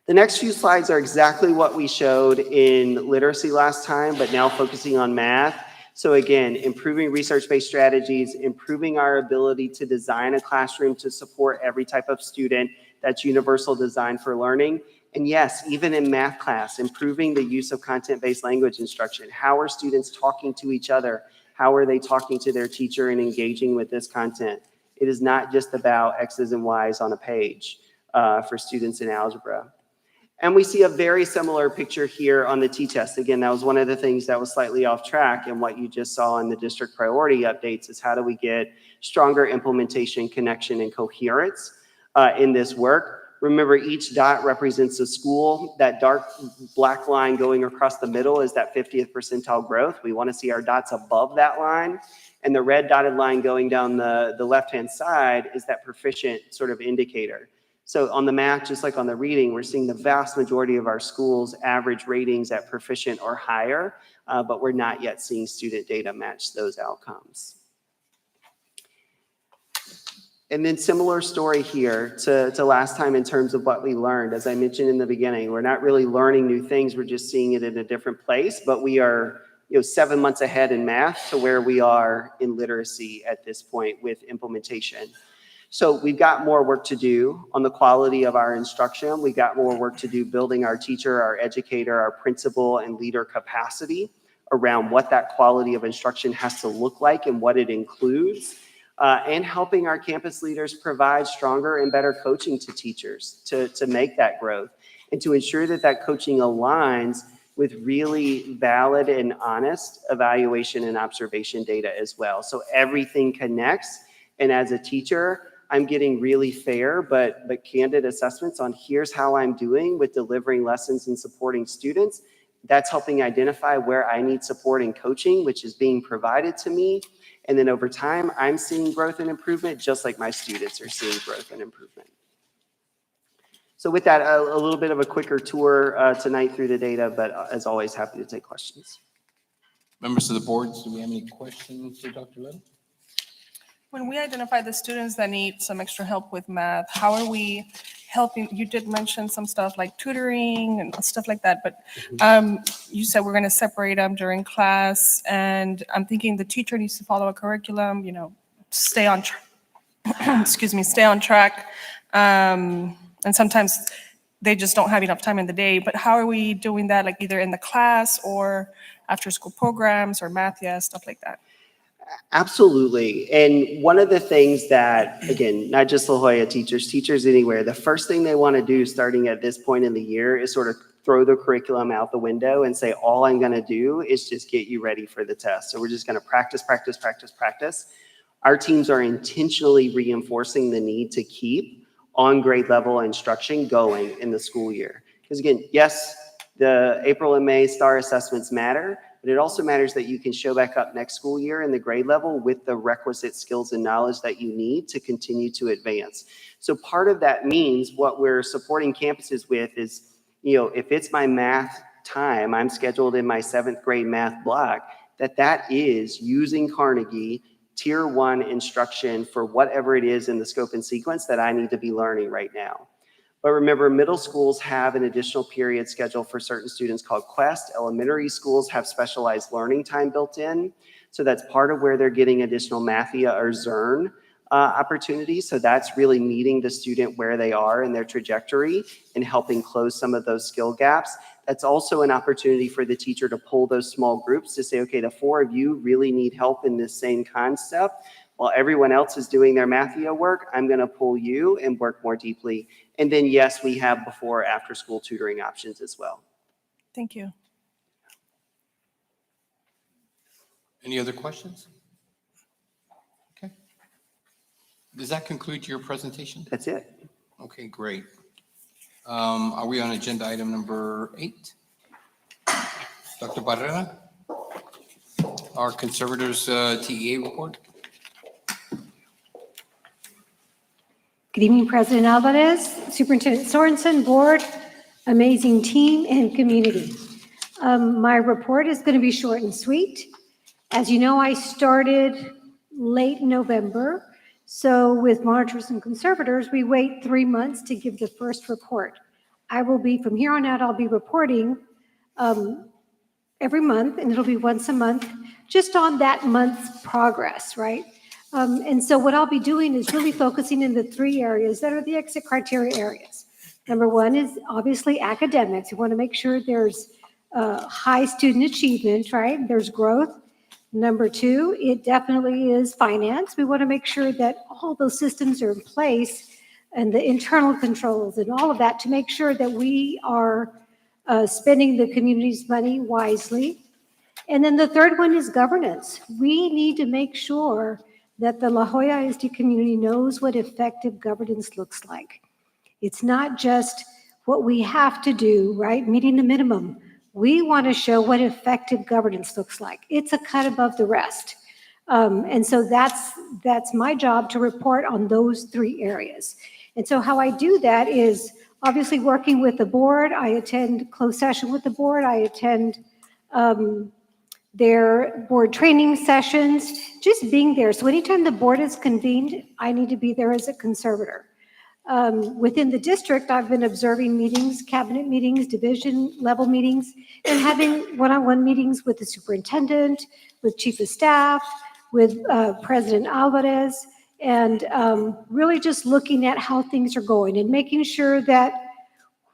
The next few slides are exactly what we showed in literacy last time, but now focusing on math. So again, improving research-based strategies, improving our ability to design a classroom to support every type of student. That's universal design for learning. And yes, even in math class, improving the use of content-based language instruction. How are students talking to each other? How are they talking to their teacher and engaging with this content? It is not just about X's and Y's on a page for students in algebra. And we see a very similar picture here on the t-test. Again, that was one of the things that was slightly off track, and what you just saw in the district priority updates is how do we get stronger implementation, connection, and coherence in this work. Remember, each dot represents a school. That dark black line going across the middle is that 50th percentile growth. We want to see our dots above that line. And the red dotted line going down the left-hand side is that proficient sort of indicator. So on the math, just like on the reading, we're seeing the vast majority of our schools average ratings at proficient or higher, but we're not yet seeing student data match those outcomes. And then similar story here to last time in terms of what we learned. As I mentioned in the beginning, we're not really learning new things, we're just seeing it in a different place, but we are 7 months ahead in math to where we are in literacy at this point with implementation. So we've got more work to do on the quality of our instruction. We've got more work to do building our teacher, our educator, our principal, and leader capacity around what that quality of instruction has to look like and what it includes, and helping our campus leaders provide stronger and better coaching to teachers to make that growth and to ensure that that coaching aligns with really valid and honest evaluation and observation data as well. So everything connects. And as a teacher, I'm getting really fair but candid assessments on here's how I'm doing with delivering lessons and supporting students. That's helping identify where I need support and coaching, which is being provided to me. And then over time, I'm seeing growth and improvement, just like my students are seeing growth and improvement. So with that, a little bit of a quicker tour tonight through the data, but as always, happy to take questions. Members of the board, do we have any questions for Dr. Little? When we identify the students that need some extra help with math, how are we helping? You did mention some stuff like tutoring and stuff like that, but you said we're going to separate them during class, and I'm thinking the teacher needs to follow a curriculum, stay on track. Excuse me, stay on track. And sometimes they just don't have enough time in the day, but how are we doing that, like either in the class or after school programs or math, stuff like that? Absolutely. And one of the things that, again, not just La Jolla teachers anywhere, the first thing they want to do starting at this point in the year is sort of throw the curriculum out the window and say, all I'm going to do is just get you ready for the test. So we're just going to practice. Our teams are intentionally reinforcing the need to keep on grade level instruction going in the school year. Because again, yes, the April and May STAR assessments matter, but it also matters that you can show back up next school year in the grade level with the requisite skills and knowledge that you need to continue to advance. So part of that means what we're supporting campuses with is, if it's my math time, I'm scheduled in my 7th grade math block, that is using Carnegie Tier 1 instruction for whatever it is in the scope and sequence that I need to be learning right now. But remember, middle schools have an additional period scheduled for certain students called Quest. Elementary schools have specialized learning time built in. So that's part of where they're getting additional Mathia or Zern opportunities. So that's really meeting the student where they are in their trajectory and helping close some of those skill gaps. That's also an opportunity for the teacher to pull those small groups to say, okay, the 4 of you really need help in this same concept. While everyone else is doing their Mathia work, I'm going to pull you and work more deeply. And then, yes, we have before or after school tutoring options as well. Thank you. Any other questions? Okay. Does that conclude your presentation? That's it. Okay, great. Are we on agenda item number 8? Dr. Barrera, our conservators TEA report. Good evening, President Alvarez, Superintendent Sorensen, board, amazing team, and community. My report is going to be short and sweet. As you know, I started late November. So with monitors and conservators, we wait 3 months to give the first report. I will be, from here on out, I'll be reporting every month, and it'll be once a month, just on that month's progress, right? And so what I'll be doing is really focusing in the 3 areas that are the exit criteria areas. Number 1 is obviously academics. We want to make sure there's high student achievement, right? There's growth. Number 2, it definitely is finance. We want to make sure that all those systems are in place and the internal controls and all of that to make sure that we are spending the community's money wisely. And then the third one is governance. We need to make sure that the La Joya ISD community knows what effective governance looks like. It's not just what we have to do, right? Meeting the minimum. We want to show what effective governance looks like. It's a cut above the rest. And so that's my job, to report on those three areas. And so how I do that is obviously working with the board. I attend closed session with the board. I attend their board training sessions, just being there. So anytime the board is convened, I need to be there as a conservator. Within the district, I've been observing meetings, cabinet meetings, division level meetings, and having one-on-one meetings with the superintendent, with chief of staff, with President Alvarez, and really just looking at how things are going and making sure that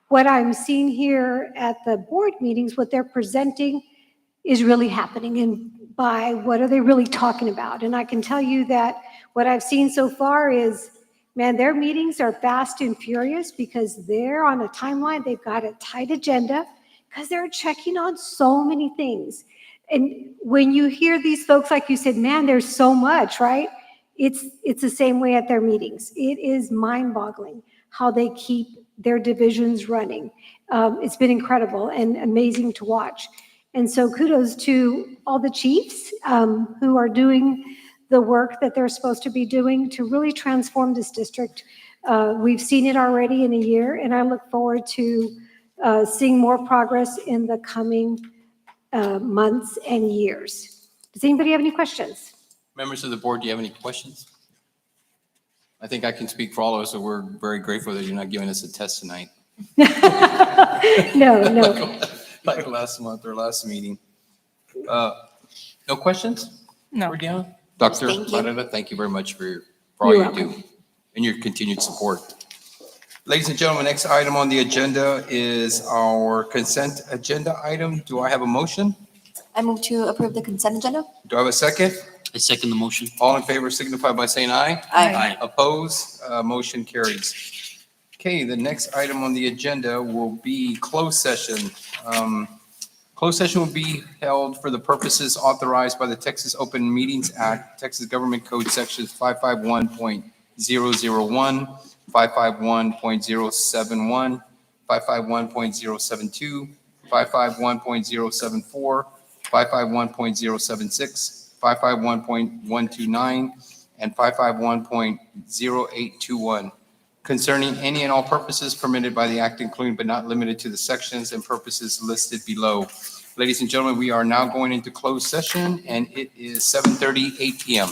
what I'm seeing here at the board meetings, what they're presenting, is really happening, and by what are they really talking about. And I can tell you that what I've seen so far is, man, their meetings are fast and furious because they're on a timeline. They've got a tight agenda because they're checking on so many things. And when you hear these folks, like you said, man, there's so much, right? It's the same way at their meetings. It is mind-boggling how they keep their divisions running. It's been incredible and amazing to watch. And so kudos to all the chiefs who are doing the work that they're supposed to be doing to really transform this district. We've seen it already in a year, and I look forward to seeing more progress in the coming months and years. Does anybody have any questions? Members of the board, do you have any questions? I think I can speak for all of us, so we're very grateful that you're not giving us a test tonight. No. Like last month or last meeting. No questions? No. For Deanna? Dr. Thank you. Varela, thank you very much for all You're you do and your continued support. Ladies and gentlemen, next item on the agenda is our consent agenda item. Do I have a motion? I move to approve the consent agenda. Do I have a second? I second the motion. All in favor signify by saying aye. Aye. Opposed? Motion carries. Okay, the next item on the agenda will be closed session. Closed session will be held for the purposes authorized by the Texas Open Meetings Act, Texas Government Code Sections 551.001, 551.071, 551.072, 551.074, 551.076, 551.129, and 551.0821 concerning any and all purposes permitted by the act, including but not limited to the sections and purposes listed below. Ladies and gentlemen, we are now going into closed session, and it is 7:38 PM.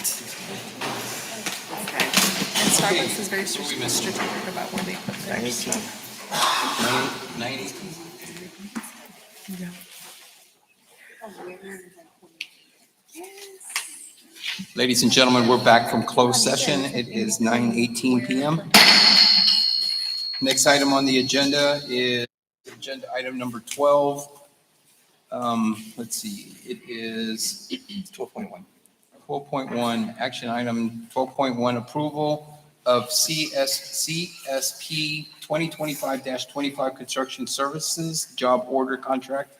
Okay. And Starbucks is very strategic about where they put theirs. 9:18. Ladies and gentlemen, we're back from closed session. It is 9:18 PM. Next item on the agenda is agenda item number 12. Let's see, it is 12.1. 12.1, action item 12.1, approval of CSP 2025-25 construction services job order contract.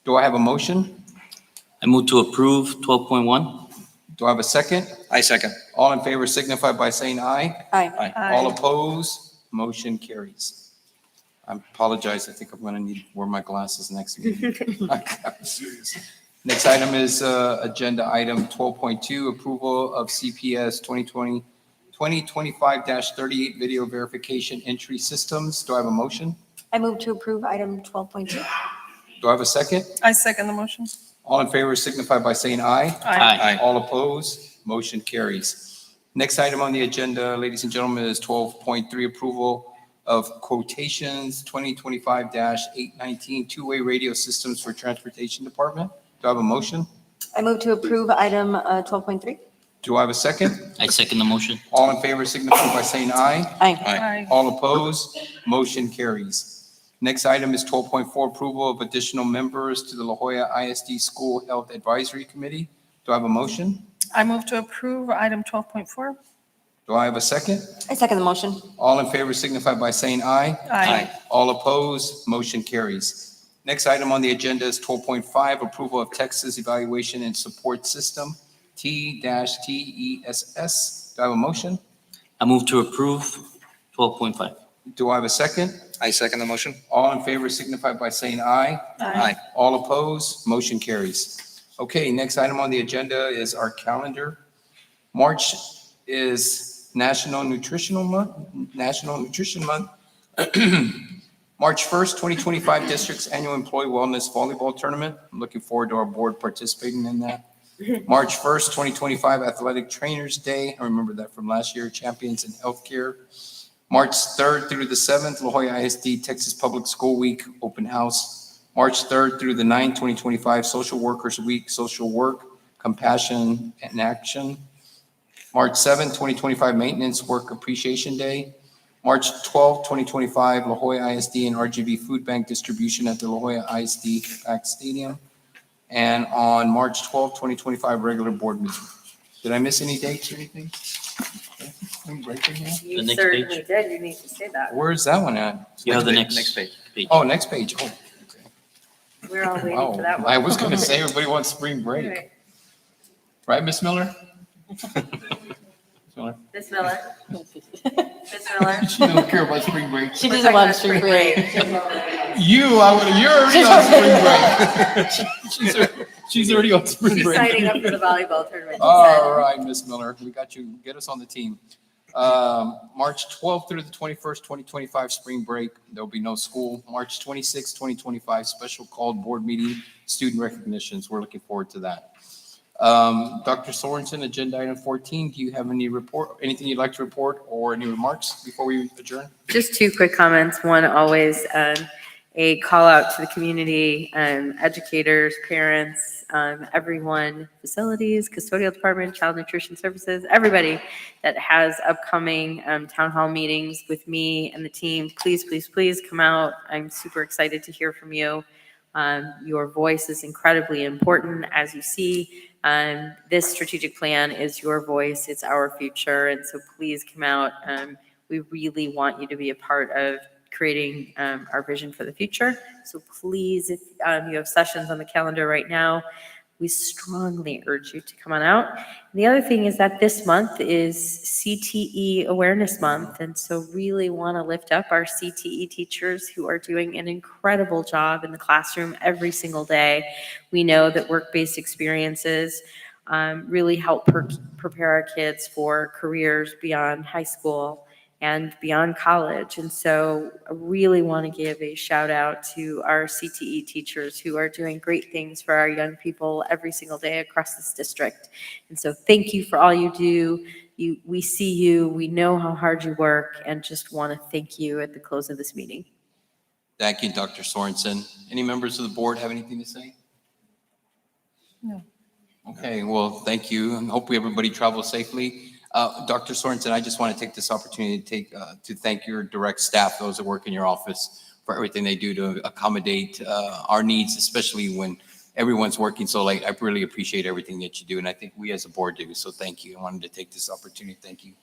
Do I have a motion? I move to approve 12.1. Do I have a second? I second. All in favor signify by saying aye. Aye. All opposed, motion carries. I apologize, I think I'm gonna need to wear my glasses next meeting. I'm serious. Next item is agenda item 12.2, approval of CPS 2025-38 video verification entry systems. Do I have a motion? I move to approve item 12.2. Do I have a second? I second the motion. All in favor signify by saying aye. Aye. All opposed, motion carries. Next item on the agenda, ladies and gentlemen, is 12.3, approval of quotations 2025-819 two-way radio systems for Transportation Department. Do I have a motion? I move to approve item 12.3. Do I have a second? I second the motion. All in favor signify by saying aye. Aye. Aye. All opposed, motion carries. Next item is 12.4, approval of additional members to the La Joya ISD School Health Advisory Committee. Do I have a motion? I move to approve item 12.4. Do I have a second? I second the motion. All in favor signify by saying aye. Aye. All opposed, motion carries. Next item on the agenda is 12.5, approval of Texas Evaluation and Support System, T-TESS. Do I have a motion? I move to approve 12.5. Do I have a second? I second the motion. All in favor signify by saying aye. Aye. All opposed, motion carries. Okay, next item on the agenda is our calendar. March is National Nutrition Month. March 1st, 2025, District's Annual Employee Wellness Volleyball Tournament. I'm looking forward to our board participating in that. March 1st, 2025, Athletic Trainers Day. I remember that from last year, Champions in Healthcare. March 3rd through the 7th, La Joya ISD Texas Public School Week Open House. March 3rd through the 9th, 2025, Social Workers Week, Social Work, Compassion and Action. March 7th, 2025, Maintenance Work Appreciation Day. March 12th, 2025, La Joya ISD and RGB Food Bank Distribution at the La Joya ISD Pack Stadium. And on March 12th, 2025, regular board meeting. Did I miss any dates or anything? I'm breaking here. You next certainly page. did. You need to say that. Where's that one at? You have the Next next page. Oh, next page. Oh, okay. We're all waiting Wow. for that one. I was gonna say everybody wants spring break. Right. Right, Miss Miller? Miss Miller? Miss Miller? Miss Miller? She don't care about spring break. She doesn't want spring break. You're already on spring break. She's already on spring She's break. signing up for the volleyball tournament. she All right, Miss Miller, we got you. Get us on the team. March 12th through the 21st, 2025, spring break. There'll be no school. March 26th, 2025, special called board meeting, student recognitions. We're looking forward to that. Dr. Sorensen, agenda item 14, do you have anything you'd like to report or any remarks before we adjourn? Just two quick comments. One, always a call out to the community, educators, parents, everyone, facilities, custodial department, child nutrition services, everybody that has upcoming town hall meetings with me and the team. Please, please, please come out. I'm super excited to hear from you. Your voice is incredibly important. As you see, this strategic plan is your voice. It's our future. And so please come out. We really want you to be a part of creating our vision for the future. So please, if you have sessions on the calendar right now, we strongly urge you to come on out. And the other thing is that this month is CTE Awareness Month. And so really want to lift up our CTE teachers who are doing an incredible job in the classroom every single day. We know that work-based experiences really help prepare our kids for careers beyond high school. and beyond college. And so I really want to give a shout out to our CTE teachers who are doing great things for our young people every single day across this district. And so thank you for all you do. We see you, we know how hard you work, and just want to thank you at the close of this meeting. Thank you, Dr. Sorensen. Any members of the board have anything to say? No. Okay, well, thank you, and hopefully everybody travels safely. Dr. Sorensen, I just want to take this opportunity to thank your direct staff, those that work in your office, for everything they do to accommodate our needs, especially when everyone's working so late. I really appreciate everything that you do, and I think we as a board do, so thank you. I wanted to take this opportunity, thank you.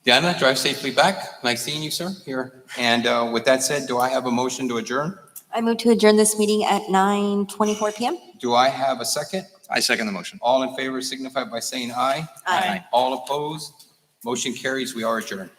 Diana, drive safely back. Nice seeing you, sir, here. And with that said, do I have a motion to adjourn? I move to adjourn this meeting at 9:24 PM. Do I have a second? I second the motion. All in favor signify by saying aye. Aye. All opposed? Motion carries. We are adjourned.